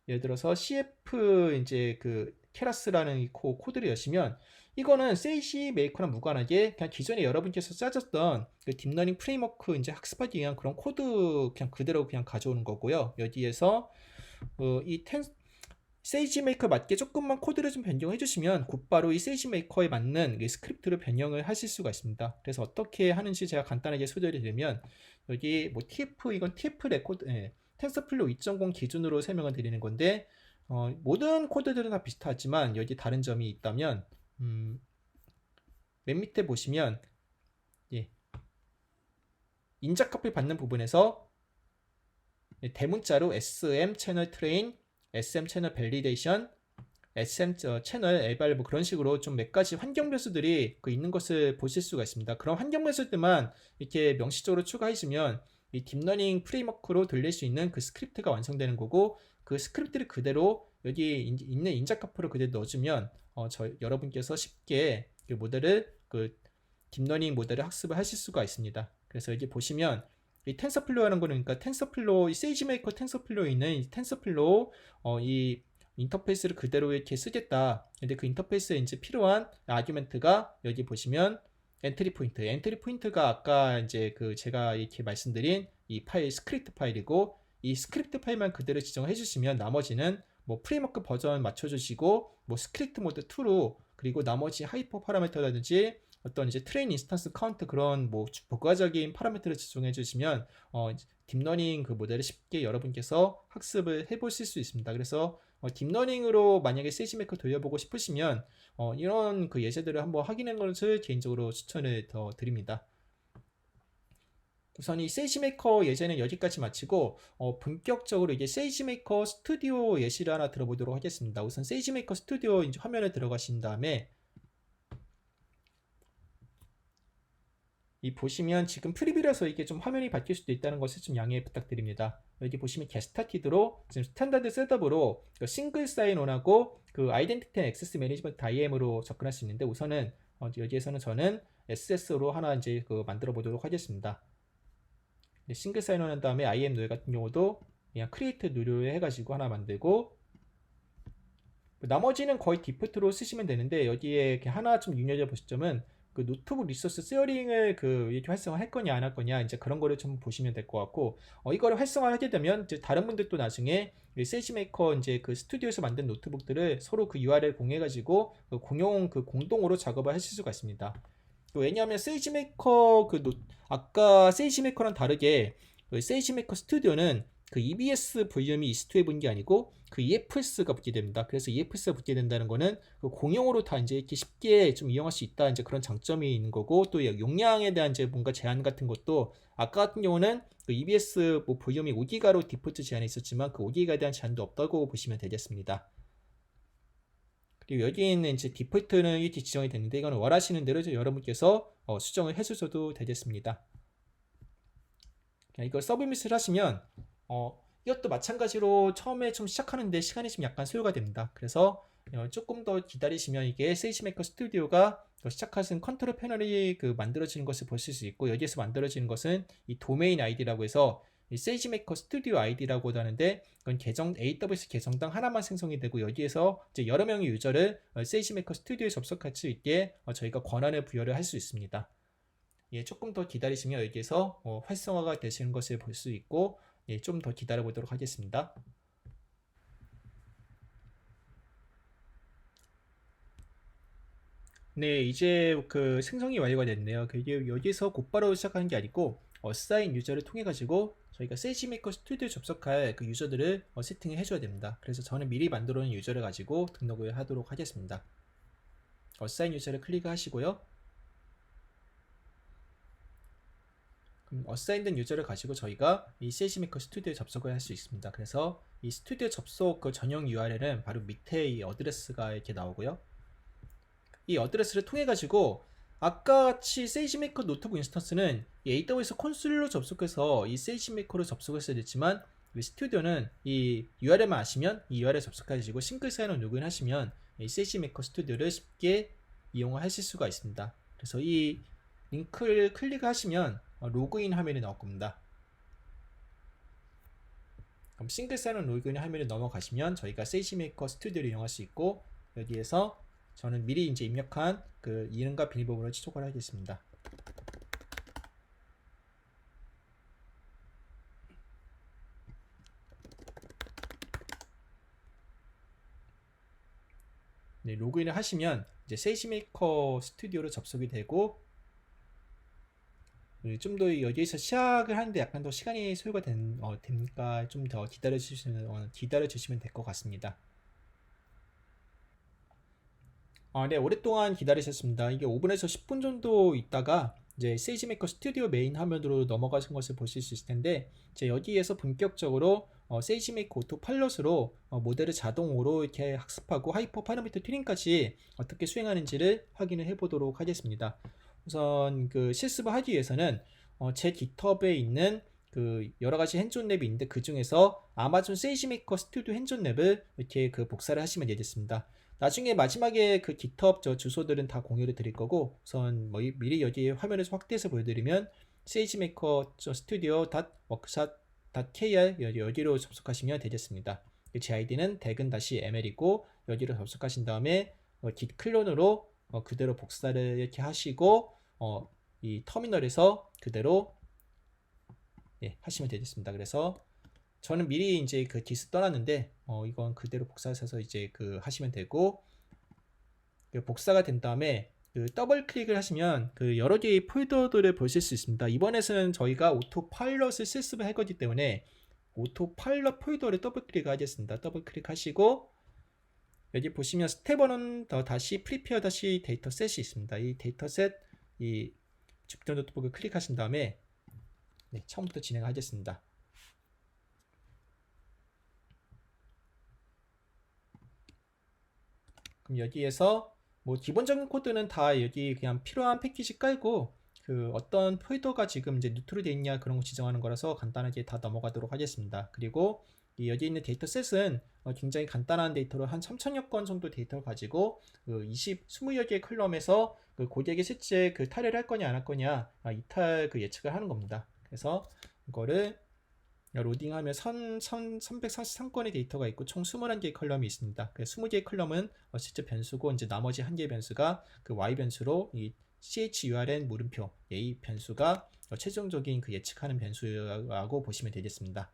예를 들어서 CF 이제 그 케라스라는 이 코드를 여시면, 이거는 세이지 메이커랑 무관하게 그냥 기존에 여러분께서 짜졌던 그 딥러닝 프레임워크 이제 학습하기 위한 그런 코드 그냥 그대로 그냥 가져오는 거고요. 여기에서 이 세이지 메이커에 맞게 조금만 코드를 좀 변경해 주시면 곧바로 이 세이지 메이커에 맞는 이 스크립트를 변형을 하실 수가 있습니다. 그래서 어떻게 하는지 제가 간단하게 소개를 드리면, 여기 뭐 TF, 이건 TF 레코드, 텐서플로우 2.0 기준으로 설명을 드리는 건데, 모든 코드들은 다 비슷하지만 여기 다른 점이 있다면, 맨 밑에 보시면 예, 인자 커피 받는 부분에서 대문자로 SM 채널 트레인, SM 채널 밸리데이션, SM 채널 에발 뭐 그런 식으로 좀 몇 가지 환경 변수들이 있는 것을 보실 수가 있습니다. 그런 환경 변수들만 이렇게 명시적으로 추가해주면 이 딥러닝 프레임워크로 돌릴 수 있는 그 스크립트가 완성되는 거고, 그 스크립트를 그대로 여기 있는 인자카프로 그대로 넣어주면 여러분께서 쉽게 그 모델을 그 딥러닝 모델을 학습을 하실 수가 있습니다. 그래서 여기 보시면 이 텐서플로우라는 거는, 그러니까 텐서플로우, 이 세이지메이커 텐서플로우에 있는 이 텐서플로우 이 인터페이스를 그대로 이렇게 쓰겠다. 근데 그 인터페이스에 이제 필요한 아규멘트가 여기 보시면 엔트리 포인트. 엔트리 포인트가 아까 이제 그 제가 이렇게 말씀드린 이 파일 스크립트 파일이고, 이 스크립트 파일만 그대로 지정해 주시면 나머지는 뭐 프레임워크 버전 맞춰 주시고, 뭐 스크립트 모드 2로, 그리고 나머지 하이퍼 파라미터라든지 어떤 이제 트레인 인스턴스 카운트 그런 뭐 부가적인 파라미터를 지정해 주시면 딥러닝 그 모델을 쉽게 여러분께서 학습을 해 보실 수 있습니다. 그래서 딥러닝으로 만약에 세이지메이커 돌려보고 싶으시면 이런 그 예제들을 한번 확인하는 것을 개인적으로 추천을 더 드립니다. 우선 이 세이지메이커 예제는 여기까지 마치고 본격적으로 이제 세이지메이커 스튜디오 예시를 하나 들어보도록 하겠습니다. 우선 세이지메이커 스튜디오 이제 화면에 들어가신 다음에 이 보시면 지금 프리뷰라서 이게 좀 화면이 바뀔 수도 있다는 것을 좀 양해 부탁드립니다. 여기 보시면 게스타티드로 지금 스탠다드 셋업으로 그 싱글 사인온하고 그 아이덴티티 액세스 매니지먼트 IAM으로 접근할 수 있는데 우선은 여기에서는 저는 SS로 하나 이제 그 만들어 보도록 하겠습니다. 싱글 사인온 한 다음에 IAM 누에 같은 경우도 그냥 크리에이트 누를 해가지고 하나 만들고 나머지는 거의 디폴트로 쓰시면 되는데 여기에 하나 좀 눈여겨 보실 점은 그 노트북 리소스 쉐어링을 이렇게 활성화할 거냐 안 할 거냐 이제 그런 거를 좀 보시면 될 것 같고 이거를 활성화하게 되면 이제 다른 분들도 나중에 세이지메이커 이제 그 스튜디오에서 만든 노트북들을 서로 그 URL 공유해 가지고 공동으로 작업을 하실 수가 있습니다. 왜냐하면 세이지메이커 아까 세이지메이커랑 다르게 세이지메이커 스튜디오는 그 EBS VM이 이스트에 붙는 게 아니고 그 EFS가 붙게 됩니다. 그래서 EFS가 붙게 된다는 거는 그 공용으로 다 이제 이렇게 쉽게 좀 이용할 수 있다 이제 그런 장점이 있는 거고 또 용량에 대한 이제 뭔가 제한 같은 것도 아까 같은 경우는 그 EBS 뭐 VM이 5기가로 디폴트 제한이 있었지만 그 5기가에 대한 제한도 없다고 보시면 되겠습니다. 그리고 여기에 있는 이제 디폴트는 이렇게 지정이 됐는데 이거는 원하시는 대로 여러분께서 수정을 해주셔도 되겠습니다. 이걸 서브밋을 하시면 이것도 마찬가지로 처음에 좀 시작하는데 시간이 좀 약간 소요가 됩니다. 그래서 조금 더 기다리시면 이게 세이지메이커 스튜디오가 시작하신 컨트롤 패널이 만들어지는 것을 보실 수 있고 여기에서 만들어지는 것은 이 도메인 아이디라고 해서 이 세이지메이커 스튜디오 아이디라고도 하는데 그건 AWS 계정당 하나만 생성이 되고 여기에서 이제 여러 명의 유저를 세이지메이커 스튜디오에 접속할 수 있게 저희가 권한을 부여를 할 수 있습니다. 예, 조금 더 기다리시면 여기에서 활성화가 되시는 것을 볼 수 있고 예, 좀 더 기다려 보도록 하겠습니다. 네, 이제 생성이 완료가 됐네요. 여기서 곧바로 시작하는 게 아니고 어사인 유저를 통해 가지고 저희가 세이지메이커 스튜디오 접속할 그 유저들을 세팅을 해줘야 됩니다. 그래서 저는 미리 만들어 놓은 유저를 가지고 등록을 하도록 하겠습니다. 어사인 유저를 클릭하시고요. 어사인된 유저를 가지고 저희가 이 세이지메이커 스튜디오에 접속을 할 수 있습니다. 그래서 이 스튜디오 접속 전용 URL은 바로 밑에 이 어드레스가 이렇게 나오고요. 이 어드레스를 통해 가지고 아까 같이 세이지메이커 노트북 인스턴스는 이 AWS 콘솔로 접속해서 이 세이지메이커로 접속했어야 됐지만 이 스튜디오는 이 URL만 아시면 이 URL 접속하시고 싱글 사인온 로그인 하시면 이 세이지메이커 스튜디오를 쉽게 이용하실 수가 있습니다. 그래서 이 링크를 클릭하시면 로그인 화면이 나올 겁니다. 그럼 싱글 사인온 로그인 화면에 넘어가시면 저희가 세이지메이커 스튜디오를 이용할 수 있고 여기에서 저는 미리 이제 입력한 그 이름과 비밀번호를 추적을 하겠습니다. 네, 로그인을 하시면 이제 세이지메이커 스튜디오로 접속이 되고 좀 더 여기에서 시작을 하는데 약간 더 시간이 소요가 됩니까? 좀 더 기다려 주시면 될 것 같습니다. 네, 오랫동안 기다리셨습니다. 이게 5분에서 10분 정도 있다가 이제 세이지메이커 스튜디오 메인 화면으로 넘어가신 것을 보실 수 있을 텐데 이제 여기에서 본격적으로 세이지메이커 오토 파일럿으로 모델을 자동으로 이렇게 학습하고 하이퍼 파라미터 튜닝까지 어떻게 수행하는지를 확인을 해 보도록 하겠습니다. 우선 그 실습을 하기 위해서는 제 깃허브에 있는 그 여러 가지 핸즈온 랩이 있는데 그 중에서 아마존 세이지메이커 스튜디오 핸즈온 랩을 이렇게 복사를 하시면 되겠습니다. 나중에 마지막에 그 깃허브 주소들은 다 공유를 드릴 거고 우선 미리 여기 화면에서 확대해서 보여드리면 세이지메이커 스튜디오 워크샵.kr 여기로 접속하시면 되겠습니다. 제 아이디는 대근-ml이고 여기로 접속하신 다음에 git 클론으로 그대로 복사를 이렇게 하시고 이 터미널에서 그대로 하시면 되겠습니다. 그래서 저는 미리 이제 그 디스 떠났는데 이건 그대로 복사해서 이제 하시면 되고 복사가 된 다음에 더블 클릭을 하시면 여러 개의 폴더들을 보실 수 있습니다. 이번에는 저희가 오토 파일럿을 실습을 할 거기 때문에 오토 파일럿 폴더를 더블 클릭하겠습니다. 더블 클릭하시고 여기 보시면 스텝 1은 다시 프리페어 다시 데이터셋이 있습니다. 이 데이터셋 이 주피터 노트북을 클릭하신 다음에 네, 처음부터 진행하겠습니다. 그럼 여기에서 뭐 기본적인 코드는 다 여기 그냥 필요한 패키지 깔고 그 어떤 폴더가 지금 이제 루트로 되어 있냐 그런 거 지정하는 거라서 간단하게 다 넘어가도록 하겠습니다. 그리고 이 여기 있는 데이터셋은 굉장히 간단한 데이터로 한 3000여 건 정도 데이터를 가지고 그 20여 개의 컬럼에서 그 고객의 실제 그 탈의를 할 거냐 안 할 거냐 이탈 그 예측을 하는 겁니다. 그래서 이거를 로딩하면 343건의 데이터가 있고 총 21개의 컬럼이 있습니다. 그 20개의 컬럼은 실제 변수고 이제 나머지 한 개의 변수가 그 y 변수로 이 churn 물음표 a 변수가 최종적인 그 예측하는 변수라고 보시면 되겠습니다.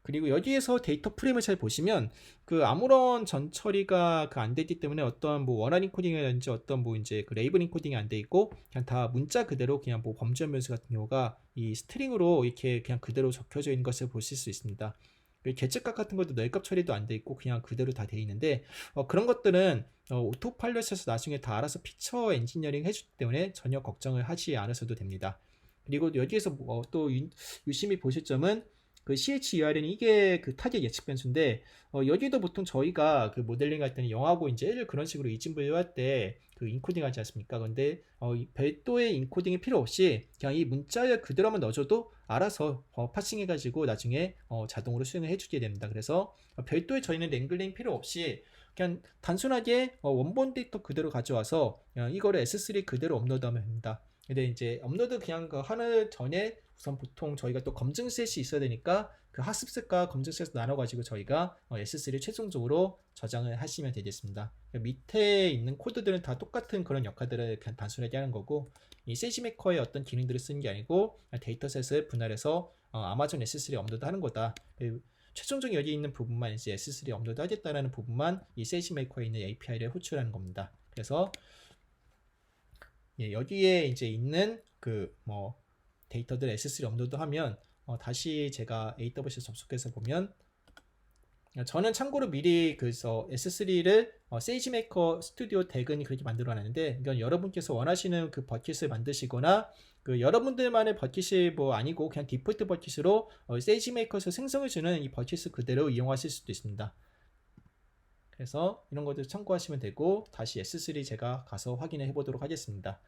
그리고 여기에서 데이터 프레임을 잘 보시면 그 아무런 전 처리가 그 안 되기 때문에 어떤 뭐 원활 인코딩이라든지 어떤 뭐 이제 그 레이블 인코딩이 안 돼 있고 그냥 다 문자 그대로 그냥 뭐 범죄 변수 같은 경우가 이 스트링으로 이렇게 그냥 그대로 적혀져 있는 것을 보실 수 있습니다. 계측값 같은 것도 널값 처리도 안 돼 있고 그냥 그대로 다 돼 있는데 그런 것들은 오토파일럿에서 나중에 다 알아서 피처 엔지니어링 해주기 때문에 전혀 걱정을 하지 않으셔도 됩니다. 그리고 여기에서 또 유심히 보실 점은 그 chur은 이게 그 타겟 예측 변수인데 여기도 보통 저희가 그 모델링 할 때는 0하고 이제 1을 그런 식으로 이진 분류할 때 그 인코딩 하지 않습니까? 근데 별도의 인코딩이 필요 없이 그냥 이 문자를 그대로만 넣어줘도 알아서 파싱해 가지고 나중에 자동으로 수행을 해주게 됩니다. 그래서 별도의 저희는 랭글링 필요 없이 그냥 단순하게 원본 데이터 그대로 가져와서 그냥 이거를 S3 그대로 업로드하면 됩니다. 근데 이제 업로드 그냥 그 하는 전에 우선 보통 저희가 또 검증셋이 있어야 되니까 그 학습셋과 검증셋을 나눠가지고 저희가 S3를 최종적으로 저장을 하시면 되겠습니다. 밑에 있는 코드들은 다 똑같은 그런 역할들을 그냥 단순하게 하는 거고 이 세지메커의 어떤 기능들을 쓰는 게 아니고 데이터셋을 분할해서 아마존 S3에 업로드 하는 거다. 최종적인 여기 있는 부분만 이제 S3에 업로드 하겠다라는 부분만 이 세지메커에 있는 API를 호출하는 겁니다. 그래서 여기에 이제 있는 그 뭐 데이터들 S3 업로드하면 다시 제가 AWS 접속해서 보면 저는 참고로 미리 그래서 S3를 세이지메이커 스튜디오 덱은 그렇게 만들어 놨는데 이건 여러분께서 원하시는 그 버킷을 만드시거나 그 여러분들만의 버킷이 뭐 아니고 그냥 디폴트 버킷으로 세이지메이커에서 생성해 주는 이 버킷을 그대로 이용하실 수도 있습니다. 그래서 이런 것들 참고하시면 되고 다시 S3 제가 가서 확인해 보도록 하겠습니다.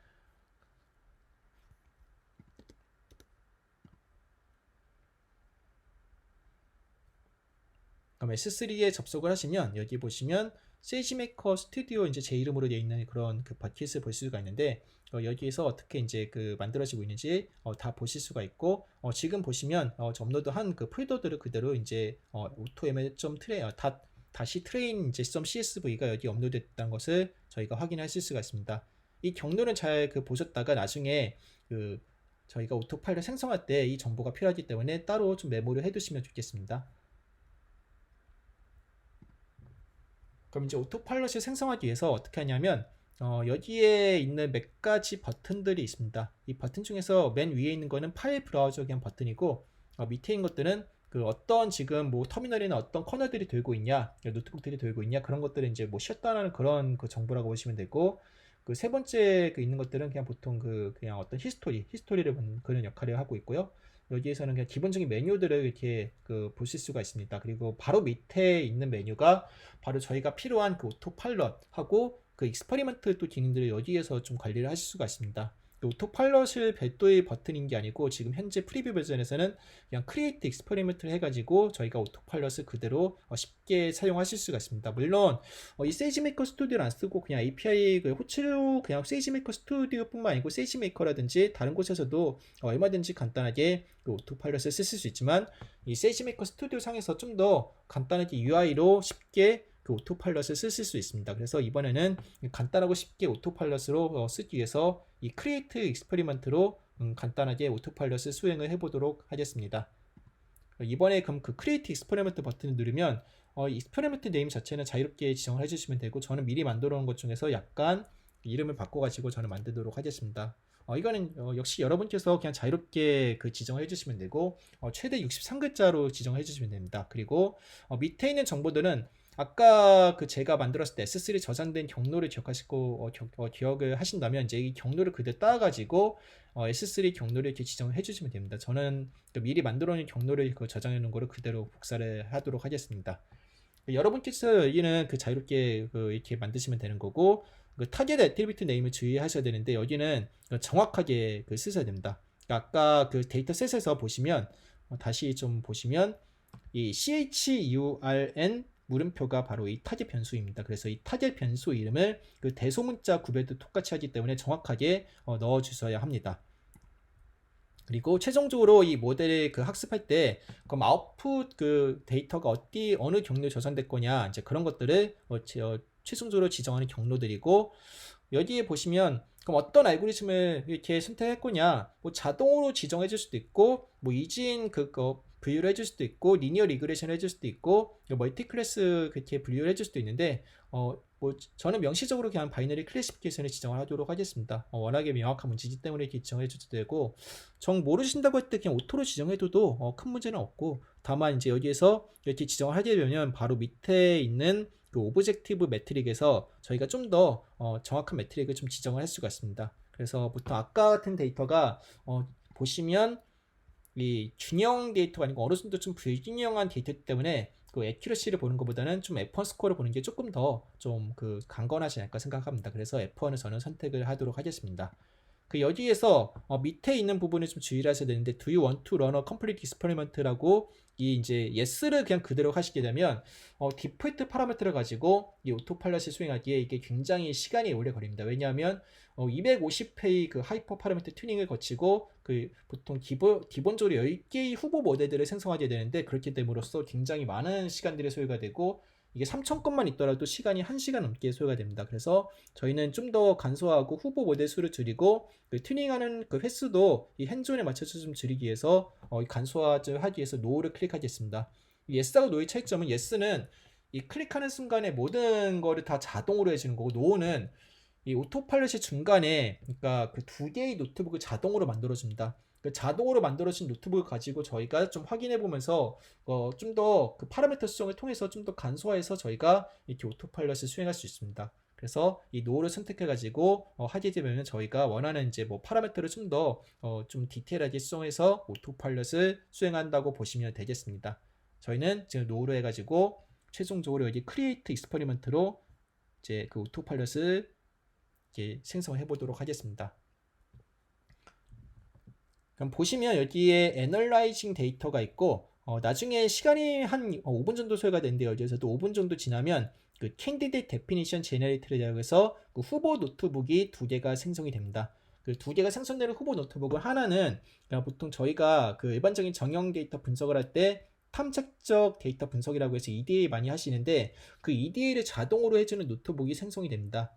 그럼 S3에 접속을 하시면 여기 보시면 세이지메이커 스튜디오 이제 제 이름으로 되어 있는 그런 그 버킷을 볼 수가 있는데 여기에서 어떻게 이제 그 만들어지고 있는지 다 보실 수가 있고 지금 보시면 업로드한 그 폴더들을 그대로 이제 automl.train 다시 train 이제 .csv가 여기 업로드됐다는 것을 저희가 확인하실 수가 있습니다. 이 경로는 잘 그 보셨다가 나중에 그 저희가 오토 파일을 생성할 때 이 정보가 필요하기 때문에 따로 좀 메모를 해두시면 좋겠습니다. 그럼 이제 오토파일럿을 생성하기 위해서 어떻게 하냐면 여기에 있는 몇 가지 버튼들이 있습니다. 이 버튼 중에서 맨 위에 있는 거는 파일 브라우저 그냥 버튼이고 밑에 있는 것들은 그 어떤 지금 뭐 터미널이나 어떤 커널들이 돌고 있냐, 노트북들이 돌고 있냐 그런 것들은 이제 뭐 셧다운하는 그런 그 정보라고 보시면 되고 그 세 번째 그 있는 것들은 그냥 보통 그냥 어떤 히스토리를 보는 그런 역할을 하고 있고요. 여기에서는 그냥 기본적인 메뉴들을 이렇게 그 보실 수가 있습니다. 그리고 바로 밑에 있는 메뉴가 바로 저희가 필요한 그 오토파일럿하고 그 익스퍼리먼트 또 기능들을 여기에서 좀 관리를 하실 수가 있습니다. 오토파일럿을 별도의 버튼인 게 아니고 지금 현재 프리뷰 버전에서는 그냥 크리에이트 익스퍼리먼트를 해가지고 저희가 오토파일럿을 그대로 쉽게 사용하실 수가 있습니다. 물론 이 세이지메이커 스튜디오를 안 쓰고 그냥 API 그 호출로 그냥 세이지메이커 스튜디오뿐만 아니고 세이지메이커라든지 다른 곳에서도 얼마든지 간단하게 그 오토파일럿을 쓰실 수 있지만 이 세이지메이커 스튜디오 상에서 좀 더 간단하게 UI로 쉽게 그 오토파일럿을 쓰실 수 있습니다. 그래서 이번에는 간단하고 쉽게 오토파일럿으로 쓰기 위해서 이 크리에이트 익스페리먼트로 간단하게 오토파일럿을 수행을 해보도록 하겠습니다. 이번에 그럼 그 크리에이트 익스페리먼트 버튼을 누르면 익스페리먼트 네임 자체는 자유롭게 지정을 해주시면 되고 저는 미리 만들어 놓은 것 중에서 약간 이름을 바꿔가지고 저는 만들도록 하겠습니다. 이거는 역시 여러분께서 그냥 자유롭게 그 지정을 해주시면 되고 최대 63글자로 지정을 해주시면 됩니다. 그리고 밑에 있는 정보들은 아까 그 제가 만들었을 때 S3 저장된 경로를 기억하시고 기억을 하신다면 이제 이 경로를 그대로 따가지고 S3 경로를 이렇게 지정을 해주시면 됩니다. 저는 미리 만들어 놓은 경로를 그 저장해 놓은 거를 그대로 복사를 하도록 하겠습니다. 여러분께서 여기는 그 자유롭게 이렇게 만드시면 되는 거고, 그 타겟 애트리뷰트 네임을 주의하셔야 되는데 여기는 정확하게 쓰셔야 됩니다. 아까 그 데이터셋에서 보시면 다시 좀 보시면 이 CHURN 물음표가 바로 이 타겟 변수입니다. 그래서 이 타겟 변수 이름을 그 대소문자 구별도 똑같이 하기 때문에 정확하게 넣어 주셔야 합니다. 그리고 최종적으로 이 모델을 학습할 때 그럼 아웃풋 데이터가 어느 경로에 저장될 거냐 이제 그런 것들을 최종적으로 지정하는 경로들이고, 여기에 보시면 그럼 어떤 알고리즘을 이렇게 선택할 거냐, 뭐 자동으로 지정해 줄 수도 있고, 뭐 이진 그거 분류를 해줄 수도 있고, 리니어 리그레션을 해줄 수도 있고, 멀티 클래스 그렇게 분류를 해줄 수도 있는데 뭐 저는 명시적으로 그냥 바이너리 클래시피케이션을 지정을 하도록 하겠습니다. 워낙에 명확한 문제이기 때문에 이렇게 지정해 줘도 되고, 정 모르신다고 할 때 그냥 오토로 지정해둬도 큰 문제는 없고, 다만 이제 여기에서 이렇게 지정을 하게 되면 바로 밑에 있는 그 오브젝티브 매트릭에서 저희가 좀 더 정확한 매트릭을 좀 지정을 할 수가 있습니다. 그래서 보통 아까 같은 데이터가 보시면 이 균형 데이터가 아니고 어느 정도 좀 불균형한 데이터이기 때문에 그 애큐러시를 보는 것보다는 좀 F1 스코어를 보는 게 조금 더 좀 강건하지 않을까 생각합니다. 그래서 F1을 저는 선택을 하도록 하겠습니다. 여기에서 밑에 있는 부분을 좀 주의를 하셔야 되는데, do you want to run a complete experiment라고 이 이제 yes를 그냥 그대로 하시게 되면 디폴트 파라미터를 가지고 이 오토파일럿을 수행하기에 이게 굉장히 시간이 오래 걸립니다. 왜냐하면 250회의 그 하이퍼 파라미터 튜닝을 거치고 보통 기본적으로 10개의 후보 모델들을 생성하게 되는데, 그렇게 됨으로써 굉장히 많은 시간들이 소요가 되고, 이게 3,000건만 있더라도 시간이 1시간 넘게 소요가 됩니다. 그래서 저희는 좀 더 간소하고 후보 모델 수를 줄이고 튜닝하는 횟수도 이 핸즈온에 맞춰서 좀 줄이기 위해서 간소화하기 위해서 노를 클릭하겠습니다. yes하고 no의 차이점은 yes는 이 클릭하는 순간에 모든 거를 다 자동으로 해주는 거고, no는 이 오토파일럿이 중간에 그러니까 그 두 개의 노트북을 자동으로 만들어줍니다. 자동으로 만들어진 노트북을 가지고 저희가 좀 확인해 보면서 좀 더 그 파라미터 수정을 통해서 좀 더 간소화해서 저희가 이렇게 오토파일럿을 수행할 수 있습니다. 그래서 이 노를 선택해 가지고 하게 되면 저희가 원하는 이제 뭐 파라미터를 좀 더 좀 디테일하게 수정해서 오토파일럿을 수행한다고 보시면 되겠습니다. 저희는 지금 노로 해 가지고 최종적으로 여기 크리에이트 익스퍼리먼트로 이제 그 오토파일럿을 이렇게 생성해 보도록 하겠습니다. 그럼 보시면 여기에 애널라이징 데이터가 있고 나중에 시간이 한 5분 정도 소요가 되는데, 여기에서도 5분 정도 지나면 그 캔디데이트 데피니션 제너레이터라고 해서 그 후보 노트북이 2개가 생성이 됩니다. 그 2개가 생성되는 후보 노트북은 하나는 보통 저희가 그 일반적인 정형 데이터 분석을 할 때 탐색적 데이터 분석이라고 해서 EDA 많이 하시는데, 그 EDA를 자동으로 해주는 노트북이 생성이 됩니다.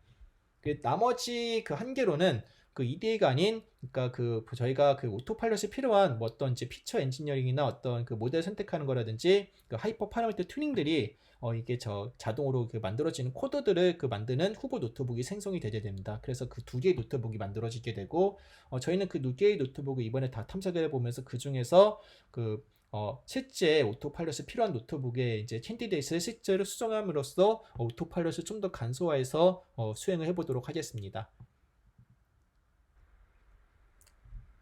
나머지 그 한 개로는 그 EDA가 아닌, 그러니까 저희가 그 오토파일럿이 필요한 뭐 어떤 이제 피처 엔지니어링이나 어떤 그 모델 선택하는 거라든지 그 하이퍼 파라미터 튜닝들이 이게 자동으로 만들어지는 코드들을 만드는 후보 노트북이 생성이 되게 됩니다. 그래서 그 2개의 노트북이 만들어지게 되고, 저희는 그 2개의 노트북을 이번에 다 탐색을 해보면서 그 중에서 실제 오토파일럿이 필요한 노트북에 이제 캔디데이트를 실제로 수정함으로써 오토파일럿을 좀 더 간소화해서 수행을 해보도록 하겠습니다.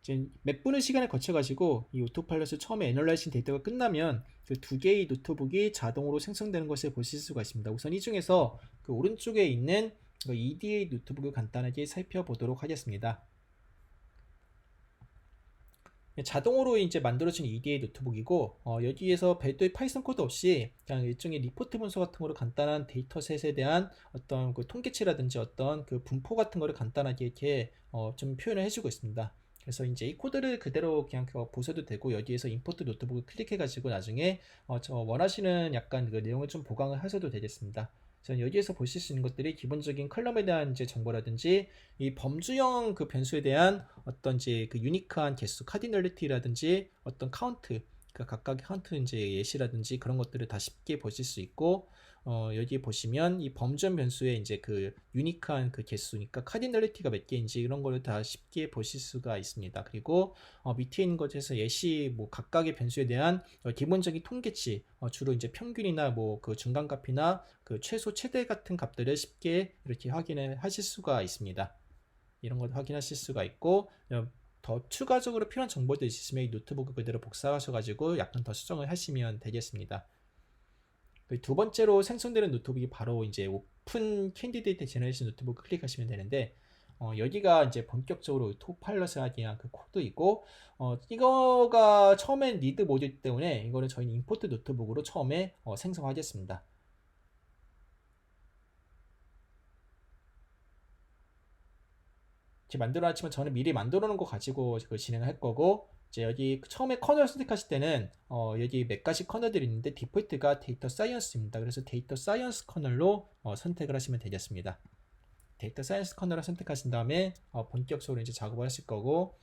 지금 몇 분의 시간을 거쳐가지고 이 오토파일럿을 처음에 애널라이징 데이터가 끝나면 그 2개의 노트북이 자동으로 생성되는 것을 보실 수가 있습니다. 우선 이 중에서 그 오른쪽에 있는 EDA 노트북을 간단하게 살펴보도록 하겠습니다. 자동으로 이제 만들어진 EDA 노트북이고, 여기에서 별도의 파이썬 코드 없이 그냥 일종의 리포트 분석 같은 거로 간단한 데이터셋에 대한 어떤 그 통계치라든지 어떤 그 분포 같은 거를 간단하게 이렇게 좀 표현을 해주고 있습니다. 그래서 이제 이 코드를 그대로 그냥 보셔도 되고, 여기에서 임포트 노트북을 클릭해가지고 나중에 저 원하시는 약간 그 내용을 좀 보강을 하셔도 되겠습니다. 여기에서 보실 수 있는 것들이 기본적인 컬럼에 대한 이제 정보라든지 이 범주형 그 변수에 대한 어떤 이제 그 유니크한 개수 카디널리티라든지 어떤 카운트, 그 각각의 카운트 이제 예시라든지 그런 것들을 다 쉽게 보실 수 있고, 여기 보시면 이 범전 변수의 이제 그 유니크한 그 개수니까 카디널리티가 몇 개인지 이런 거를 다 쉽게 보실 수가 있습니다. 그리고 밑에 있는 것에서 예시 뭐 각각의 변수에 대한 기본적인 통계치, 주로 이제 평균이나 뭐 그 중간값이나 그 최소 최대 같은 값들을 쉽게 이렇게 확인을 하실 수가 있습니다. 이런 걸 확인하실 수가 있고, 더 추가적으로 필요한 정보도 있으시면 이 노트북을 그대로 복사하셔가지고 약간 더 수정을 하시면 되겠습니다. 두 번째로 생성되는 노트북이 바로 이제 오픈 캔디데이트 제너레이션 노트북 클릭하시면 되는데, 여기가 이제 본격적으로 토파일럿을 하기 위한 그 코드이고, 이거가 처음엔 리드 모듈 때문에 이거는 저희는 임포트 노트북으로 처음에 생성하겠습니다. 이렇게 만들어놨지만 저는 미리 만들어 놓은 거 가지고 진행을 할 거고, 이제 여기 처음에 커널 선택하실 때는 여기 몇 가지 커널들이 있는데 디폴트가 데이터 사이언스입니다. 그래서 데이터 사이언스 커널로 선택을 하시면 되겠습니다. 데이터 사이언스 커널을 선택하신 다음에 본격적으로 이제 작업을 하실 거고,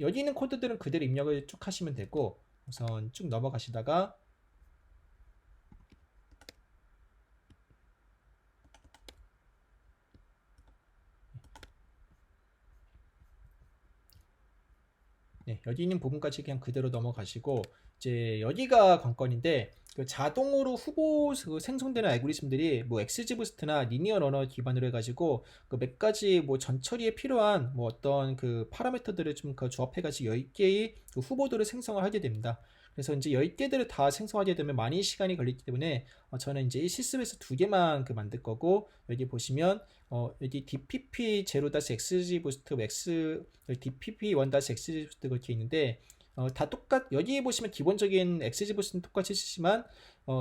여기 있는 코드들은 그대로 입력을 쭉 하시면 되고, 우선 쭉 넘어가시다가 네, 여기 있는 부분까지 그냥 그대로 넘어가시고, 이제 여기가 관건인데, 그 자동으로 후보 그 생성되는 알고리즘들이 뭐 XGBoost나 리니어 러너 기반으로 해가지고 그 몇 가지 뭐 전처리에 필요한 뭐 어떤 그 파라미터들을 좀 그 조합해가지고 10개의 그 후보들을 생성을 하게 됩니다. 그래서 이제 10개들을 다 생성하게 되면 많이 시간이 걸리기 때문에 저는 이제 이 시스템에서 2개만 그 만들 거고, 여기 보시면 여기 DPP 0-XG 부스트 X DPP 1-XG 부스트 그렇게 있는데, 다 여기 보시면 기본적인 XG 부스트는 똑같이 쓰지만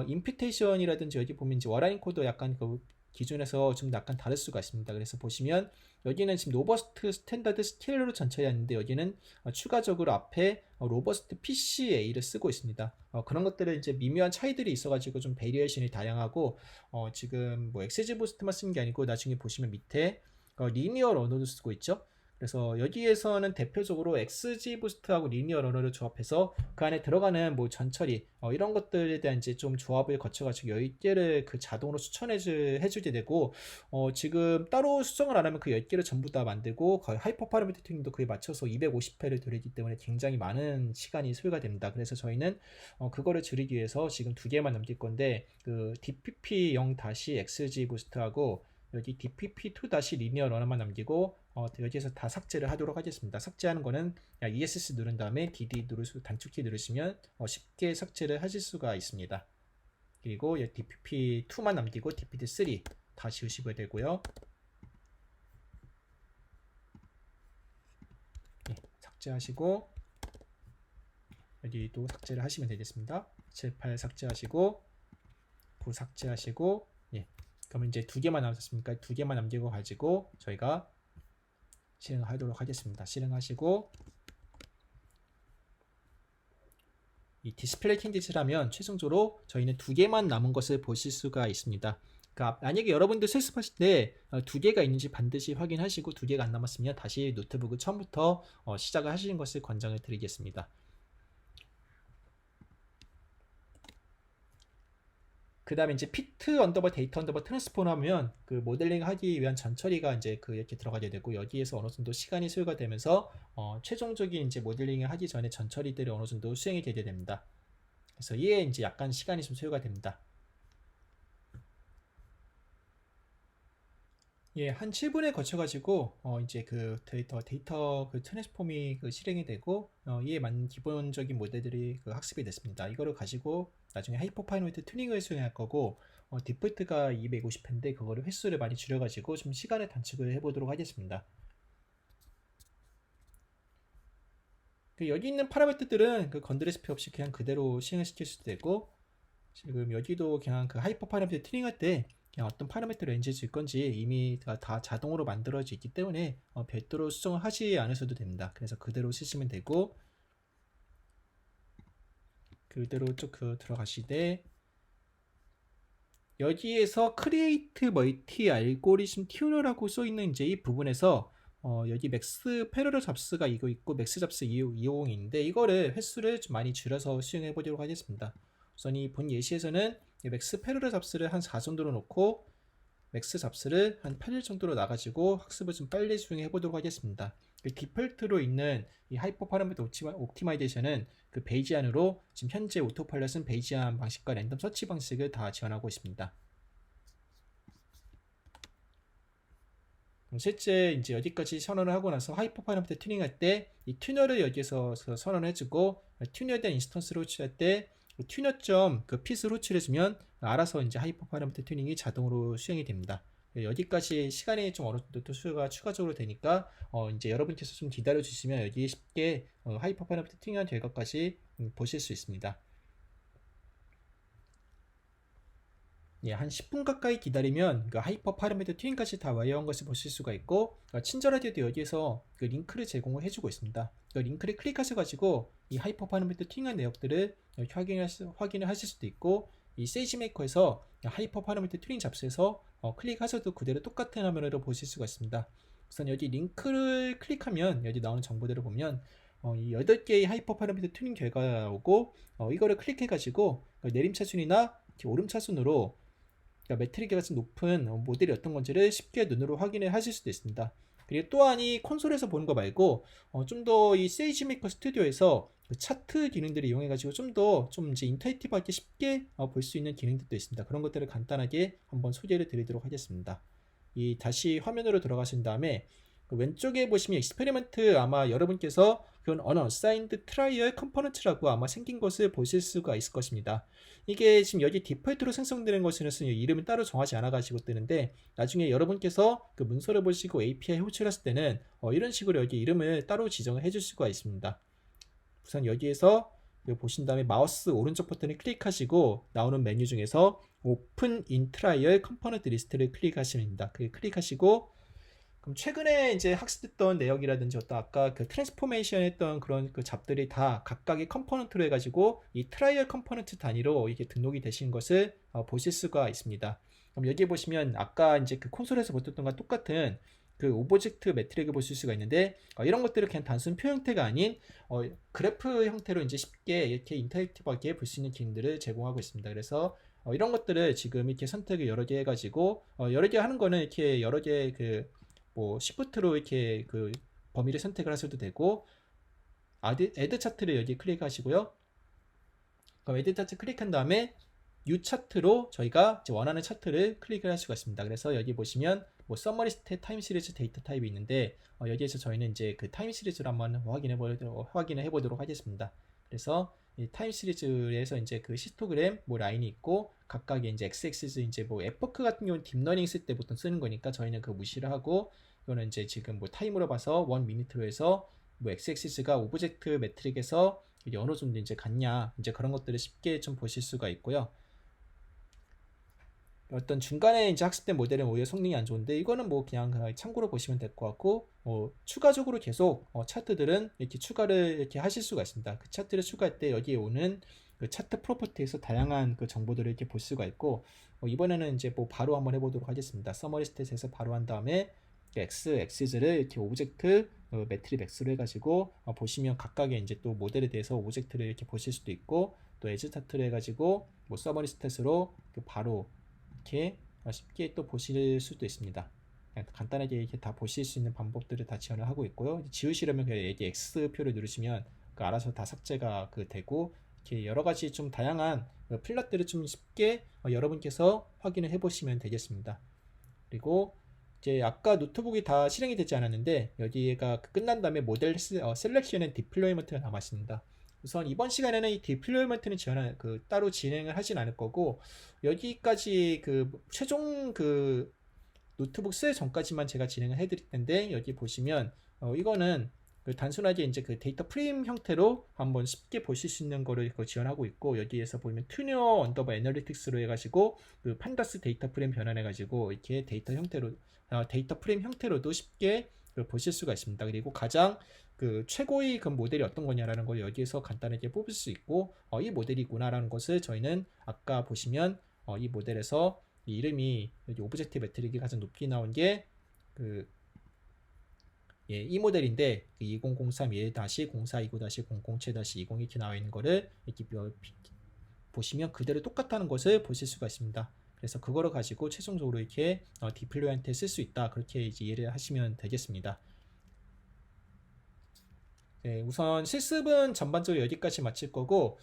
임피테이션이라든지 여기 보면 이제 워라인 코드 약간 그 기준에서 좀 약간 다를 수가 있습니다. 그래서 보시면 여기는 지금 로버스트 스탠다드 스케일로 전체가 있는데, 여기는 추가적으로 앞에 로버스트 PCA를 쓰고 있습니다. 그런 것들은 이제 미묘한 차이들이 있어가지고 좀 베리에이션이 다양하고, 지금 뭐 XG 부스트만 쓰는 게 아니고 나중에 보시면 밑에 리니어 러너도 쓰고 있죠. 그래서 여기에서는 대표적으로 XG 부스트하고 리니어 러너를 조합해서 그 안에 들어가는 뭐 전처리 이런 것들에 대한 이제 좀 조합을 거쳐가지고 10개를 그 자동으로 해주게 되고, 지금 따로 수정을 안 하면 그 10개를 전부 다 만들고 거의 하이퍼 파라미터 튜닝도 그에 맞춰서 250회를 돌리기 때문에 굉장히 많은 시간이 소요가 됩니다. 그래서 저희는 그거를 줄이기 위해서 지금 2개만 남길 건데, 그 DPP 0-XG 부스트하고 여기 DPP2- 리니어 러너만 남기고 여기에서 다 삭제를 하도록 하겠습니다. 삭제하는 거는 ESC 누른 다음에 DD 단축키 누르시면 쉽게 삭제를 하실 수가 있습니다. 그리고 DPP2만 남기고 DPP3 다 지우시면 되고요. 네, 삭제하시고 여기도 삭제를 하시면 되겠습니다. 78 삭제하시고 9 삭제하시고, 예. 그러면 이제 2개만 남았습니까? 2개만 남기고 가지고 저희가 실행하도록 하겠습니다. 실행하시고, 이 디스플레이 캔디드를 하면 최종적으로 저희는 2개만 남은 것을 보실 수가 있습니다. 그러니까 만약에 여러분들 실습하실 때 2개가 있는지 반드시 확인하시고 2개가 안 남았으면 다시 노트북을 처음부터 시작을 하시는 것을 권장을 드리겠습니다. 그 다음에 이제 피트 언더바 데이터 언더바 트랜스포머 하면 그 모델링 하기 위한 전처리가 이제 그 이렇게 들어가게 되고, 여기에서 어느 정도 시간이 소요가 되면서 최종적인 이제 모델링을 하기 전에 전처리들이 어느 정도 수행이 되게 됩니다. 그래서 이에 이제 약간 시간이 좀 소요가 됩니다. 예, 한 7분에 거쳐가지고 이제 그 데이터 그 트랜스폼이 그 실행이 되고 이에 맞는 기본적인 모델들이 그 학습이 됐습니다. 이거를 가지고 나중에 하이퍼파이너트 튜닝을 수행할 거고, 디폴트가 250회인데 그거를 횟수를 많이 줄여가지고 좀 시간을 단축을 해보도록 하겠습니다. 그 여기 있는 파라미터들은 그 건드릴 필요 없이 그냥 그대로 시행을 시킬 수도 되고, 지금 여기도 그냥 그 하이퍼 파라미터 튜닝할 때 그냥 어떤 파라미터를 엔지해 줄 건지 이미 다 자동으로 만들어져 있기 때문에 별도로 수정을 하지 않으셔도 됩니다. 그래서 그대로 쓰시면 되고, 그대로 쭉 들어가시되 여기에서 크리에이트 멀티 알고리즘 튜너라고 써 있는 이제 이 부분에서 여기 맥스 패러럴 잡스가 이거 있고 맥스 잡스 250인데 이거를 횟수를 좀 많이 줄여서 수행해 보도록 하겠습니다. 우선 이 본 예시에서는 맥스 패러럴 잡스를 한 4 정도로 놓고 맥스 잡스를 한 8일 정도로 놔가지고 학습을 좀 빨리 수행해 보도록 하겠습니다. 디폴트로 있는 이 하이퍼 파라미터 옵티마이제이션은 그 베이지안으로 지금 현재 오토파일럿은 베이지안 방식과 랜덤 서치 방식을 다 지원하고 있습니다. 실제 이제 여기까지 선언을 하고 나서 하이퍼 파라미터 튜닝할 때 이 튜너를 여기에서 선언해주고 튜너에 대한 인스턴스를 호출할 때 튜너점 그 핏을 호출해주면 알아서 이제 하이퍼 파라미터 튜닝이 자동으로 수행이 됩니다. 여기까지 시간이 좀 어느 정도 추가적으로 되니까 이제 여러분께서 좀 기다려 주시면 여기 쉽게 하이퍼 파라미터 튜닝한 결과까지 보실 수 있습니다. 예, 한 10분 가까이 기다리면 그 하이퍼 파라미터 튜닝까지 다 완료한 것을 보실 수가 있고 친절하게도 여기에서 그 링크를 제공을 해주고 있습니다. 그 링크를 클릭하셔가지고 이 하이퍼 파라미터 튜닝한 내역들을 확인을 하실 수도 있고 이 세이지메이커에서 하이퍼 파라미터 튜닝 잡스에서 클릭하셔도 그대로 똑같은 화면으로 보실 수가 있습니다. 우선 여기 링크를 클릭하면 여기 나오는 정보들을 보면 이 8개의 하이퍼 파라미터 튜닝 결과가 나오고 이거를 클릭해가지고 내림차순이나 오름차순으로 매트릭이 같은 높은 모델이 어떤 건지를 쉽게 눈으로 확인을 하실 수도 있습니다. 그리고 또한 이 콘솔에서 보는 거 말고 좀 더 이 세이지메이커 스튜디오에서 그 차트 기능들을 이용해 가지고 좀 더 좀 이제 인투이티브하게 쉽게 볼 수 있는 기능들도 있습니다. 그런 것들을 간단하게 한번 소개를 드리도록 하겠습니다. 이 다시 화면으로 들어가신 다음에 그 왼쪽에 보시면 익스페리먼트 아마 여러분께서 그건 unAssigned Trial Component라고 아마 생긴 것을 보실 수가 있을 것입니다. 이게 지금 여기 디폴트로 생성되는 것은 이름을 따로 정하지 않아 가지고 뜨는데 나중에 여러분께서 그 문서를 보시고 API 호출했을 때는 이런 식으로 여기 이름을 따로 지정을 해줄 수가 있습니다. 우선 여기에서 보신 다음에 마우스 오른쪽 버튼을 클릭하시고 나오는 메뉴 중에서 Open in Trial Component List를 클릭하시면 됩니다. 클릭하시고 그럼 최근에 이제 학습했던 내역이라든지 어떤 아까 그 트랜스포메이션 했던 그런 그 잡들이 다 각각의 컴포넌트로 해가지고 이 트라이얼 컴포넌트 단위로 이렇게 등록이 되신 것을 보실 수가 있습니다. 그럼 여기 보시면 아까 이제 그 콘솔에서 보셨던 것과 똑같은 그 오브젝트 매트릭을 보실 수가 있는데 이런 것들을 그냥 단순 표 형태가 아닌 그래프 형태로 이제 쉽게 이렇게 인터랙티브하게 볼 수 있는 기능들을 제공하고 있습니다. 그래서 이런 것들을 지금 이렇게 선택을 여러 개 해가지고 여러 개 하는 거는 이렇게 여러 개 그 뭐 시프트로 이렇게 그 범위를 선택을 하셔도 되고 애드 차트를 여기 클릭하시고요. 그럼 애드 차트 클릭한 다음에 U 차트로 저희가 원하는 차트를 클릭을 할 수가 있습니다. 그래서 여기 보시면 뭐 서머리 스탯 타임 시리즈 데이터 타입이 있는데 여기에서 저희는 이제 그 타임 시리즈를 한번 확인해 보도록 하겠습니다. 그래서 이 타임 시리즈에서 이제 그 히스토그램 뭐 라인이 있고 각각의 이제 x-axis 이제 뭐 에포크 같은 경우는 딥러닝 쓸 때 보통 쓰는 거니까 저희는 그 무시를 하고 이거는 이제 지금 뭐 타임으로 봐서 1미니트로 해서 뭐 x-axis가 오브젝트 매트릭에서 어느 정도 이제 같냐 이제 그런 것들을 쉽게 좀 보실 수가 있고요. 어떤 중간에 이제 학습된 모델은 오히려 성능이 안 좋은데 이거는 뭐 그냥 참고로 보시면 될 것 같고 추가적으로 계속 차트들은 이렇게 추가를 이렇게 하실 수가 있습니다. 그 차트를 추가할 때 여기에 오는 그 차트 프로퍼티에서 다양한 그 정보들을 이렇게 볼 수가 있고 이번에는 이제 뭐 바로 한번 해보도록 하겠습니다. 서머리 스탯에서 바로 한 다음에 x 엑시즈를 이렇게 오브젝트 매트릭 X로 해가지고 보시면 각각의 이제 또 모델에 대해서 오브젝트를 이렇게 보실 수도 있고 또 에즈 차트를 해가지고 뭐 서머리 스탯으로 바로 이렇게 쉽게 또 보실 수도 있습니다. 간단하게 이렇게 다 보실 수 있는 방법들을 다 지원을 하고 있고요. 지우시려면 그냥 여기 X표를 누르시면 그 알아서 다 삭제가 되고 이렇게 여러 가지 좀 다양한 플랫들을 좀 쉽게 여러분께서 확인을 해보시면 되겠습니다. 그리고 이제 아까 노트북이 다 실행이 되지 않았는데 여기가 끝난 다음에 모델 셀렉션 앤 디플로이먼트가 남았습니다. 우선 이번 시간에는 이 디플로이먼트는 따로 진행을 하진 않을 거고 여기까지 그 최종 그 노트북 쓸 전까지만 제가 진행을 해드릴 텐데 여기 보시면 이거는 그 단순하게 이제 그 데이터 프레임 형태로 한번 쉽게 보실 수 있는 거를 지원하고 있고 여기에서 보면 튜너 언더바 애널리틱스로 해가지고 그 판다스 데이터 프레임 변환해가지고 이렇게 데이터 프레임 형태로도 쉽게 보실 수가 있습니다. 그리고 가장 그 최고의 그 모델이 어떤 거냐라는 걸 여기에서 간단하게 뽑을 수 있고 이 모델이구나라는 것을 저희는 아까 보시면 이 모델에서 이 이름이 여기 오브젝트 매트릭이 가장 높이 나온 게 이 모델인데 2003 1-0429-007-20 이렇게 나와 있는 거를 이렇게 보시면 그대로 똑같다는 것을 보실 수가 있습니다. 그래서 그거를 가지고 최종적으로 이렇게 디플로이한테 쓸 수 있다, 그렇게 이제 이해를 하시면 되겠습니다. 네, 우선 실습은 전반적으로 여기까지 마칠 거고,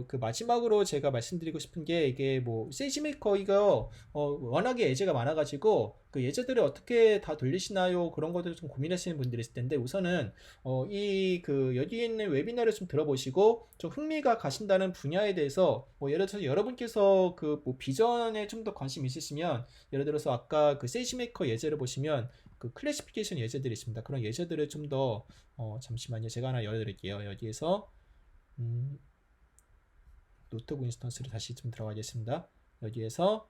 그 마지막으로 제가 말씀드리고 싶은 게, 이게 뭐 세이지메이커 이거 워낙에 예제가 많아가지고 그 예제들을 어떻게 다 돌리시나요, 그런 것들을 좀 고민하시는 분들이 있을 텐데, 우선은 이 그 여기 있는 웨비나를 좀 들어보시고 좀 흥미가 가신다는 분야에 대해서, 뭐 예를 들어서 여러분께서 그 뭐 비전에 좀 더 관심 있으시면, 예를 들어서 아까 그 세이지메이커 예제를 보시면 그 클래시피케이션 예제들이 있습니다. 그런 예제들을 좀 더 잠시만요. 제가 하나 열어드릴게요. 여기에서 노트북 인스턴스를 다시 좀 들어가겠습니다. 여기에서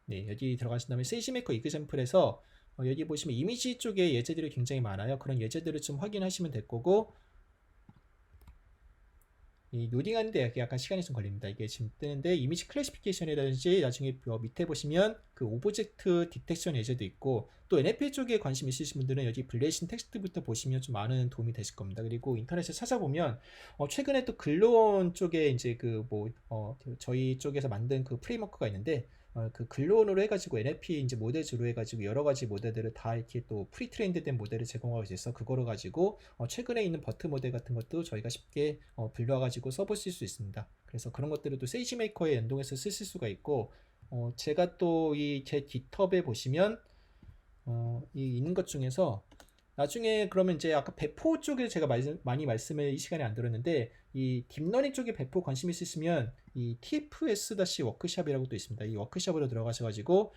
네, 여기 들어가신 다음에 세이지메이커 이그젬플에서 여기 보시면 이미지 쪽에 예제들이 굉장히 많아요. 그런 예제들을 좀 확인하시면 될 거고, 이 로딩하는데 약간 시간이 좀 걸립니다. 이게 지금 뜨는데, 이미지 클래시피케이션이라든지 나중에 밑에 보시면 그 오브젝트 디텍션 예제도 있고, 또 NLP 쪽에 관심 있으신 분들은 여기 블레이싱 텍스트부터 보시면 좀 많은 도움이 되실 겁니다. 그리고 인터넷에 찾아보면 최근에 또 글로온 쪽에 이제 그 뭐 저희 쪽에서 만든 그 프레임워크가 있는데, 그 글로온으로 해가지고 NLP 이제 모델주로 해가지고 여러 가지 모델들을 다 이렇게 또 프리트레인드된 모델을 제공하고 있어서, 그거를 가지고 최근에 있는 버트 모델 같은 것도 저희가 쉽게 불러가지고 써보실 수 있습니다. 그래서 그런 것들을 또 세이지메이커에 연동해서 쓰실 수가 있고, 제가 또 이 제 깃허브에 보시면 이 있는 것 중에서, 나중에 그러면 이제 아까 배포 쪽에 제가 많이 말씀을 이 시간에 안 들었는데, 이 딥러닝 쪽에 배포 관심 있으시면 이 TFS-워크샵이라고 또 있습니다. 이 워크샵으로 들어가셔가지고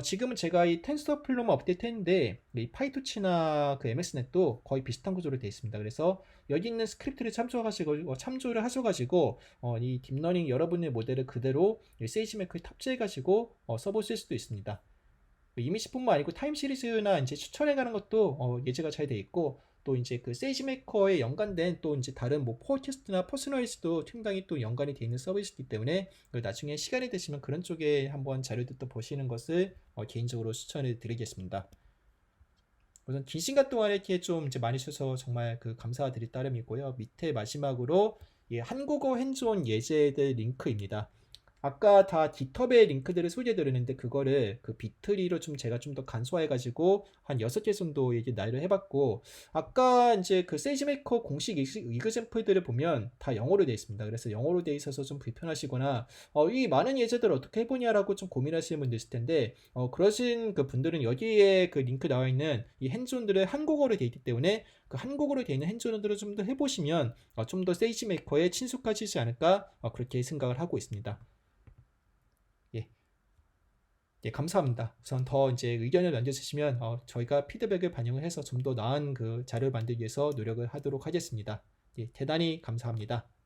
지금은 제가 이 텐서플로만 업데이트했는데, 이 파이토치나 그 MS넷도 거의 비슷한 구조로 되어 있습니다. 그래서 여기 있는 스크립트를 참조를 하셔가지고 이 딥러닝 여러분의 모델을 그대로 세이지메이커에 탑재해가지고 써보실 수도 있습니다. 이미지뿐만 아니고 타임 시리즈나 이제 추천해가는 것도 예제가 잘 돼 있고, 또 이제 그 세이지메이커에 연관된 또 이제 다른 뭐 포캐스트나 퍼스널리스도 상당히 또 연관이 돼 있는 서비스이기 때문에, 나중에 시간이 되시면 그런 쪽에 한번 자료들 또 보시는 것을 개인적으로 추천을 드리겠습니다. 우선 긴 시간 동안 이렇게 좀 이제 많이 주셔서 정말 그 감사드릴 따름이고요. 밑에 마지막으로 한국어 핸즈온 예제들 링크입니다. 아까 다 깃허브의 링크들을 소개해드렸는데, 그거를 그 비트리로 좀 제가 좀 더 간소화해가지고 한 6개 정도 얘기 나열을 해봤고, 아까 이제 그 세이지메이커 공식 이그젬플들을 보면 다 영어로 되어 있습니다. 그래서 영어로 되어 있어서 좀 불편하시거나 이 많은 예제들 어떻게 해보냐라고 좀 고민하시는 분들 있을 텐데, 그러신 그 분들은 여기에 그 링크 나와 있는 이 핸즈온들을 한국어로 되어 있기 때문에, 그 한국어로 되어 있는 핸즈온들을 좀 더 해보시면 좀 더 세이지메이커에 친숙하시지 않을까, 그렇게 생각을 하고 있습니다. 예. 예, 감사합니다. 우선 더 이제 의견을 남겨주시면 저희가 피드백을 반영을 해서 좀 더 나은 그 자료를 만들기 위해서 노력을 하도록 하겠습니다. 예, 대단히 감사합니다.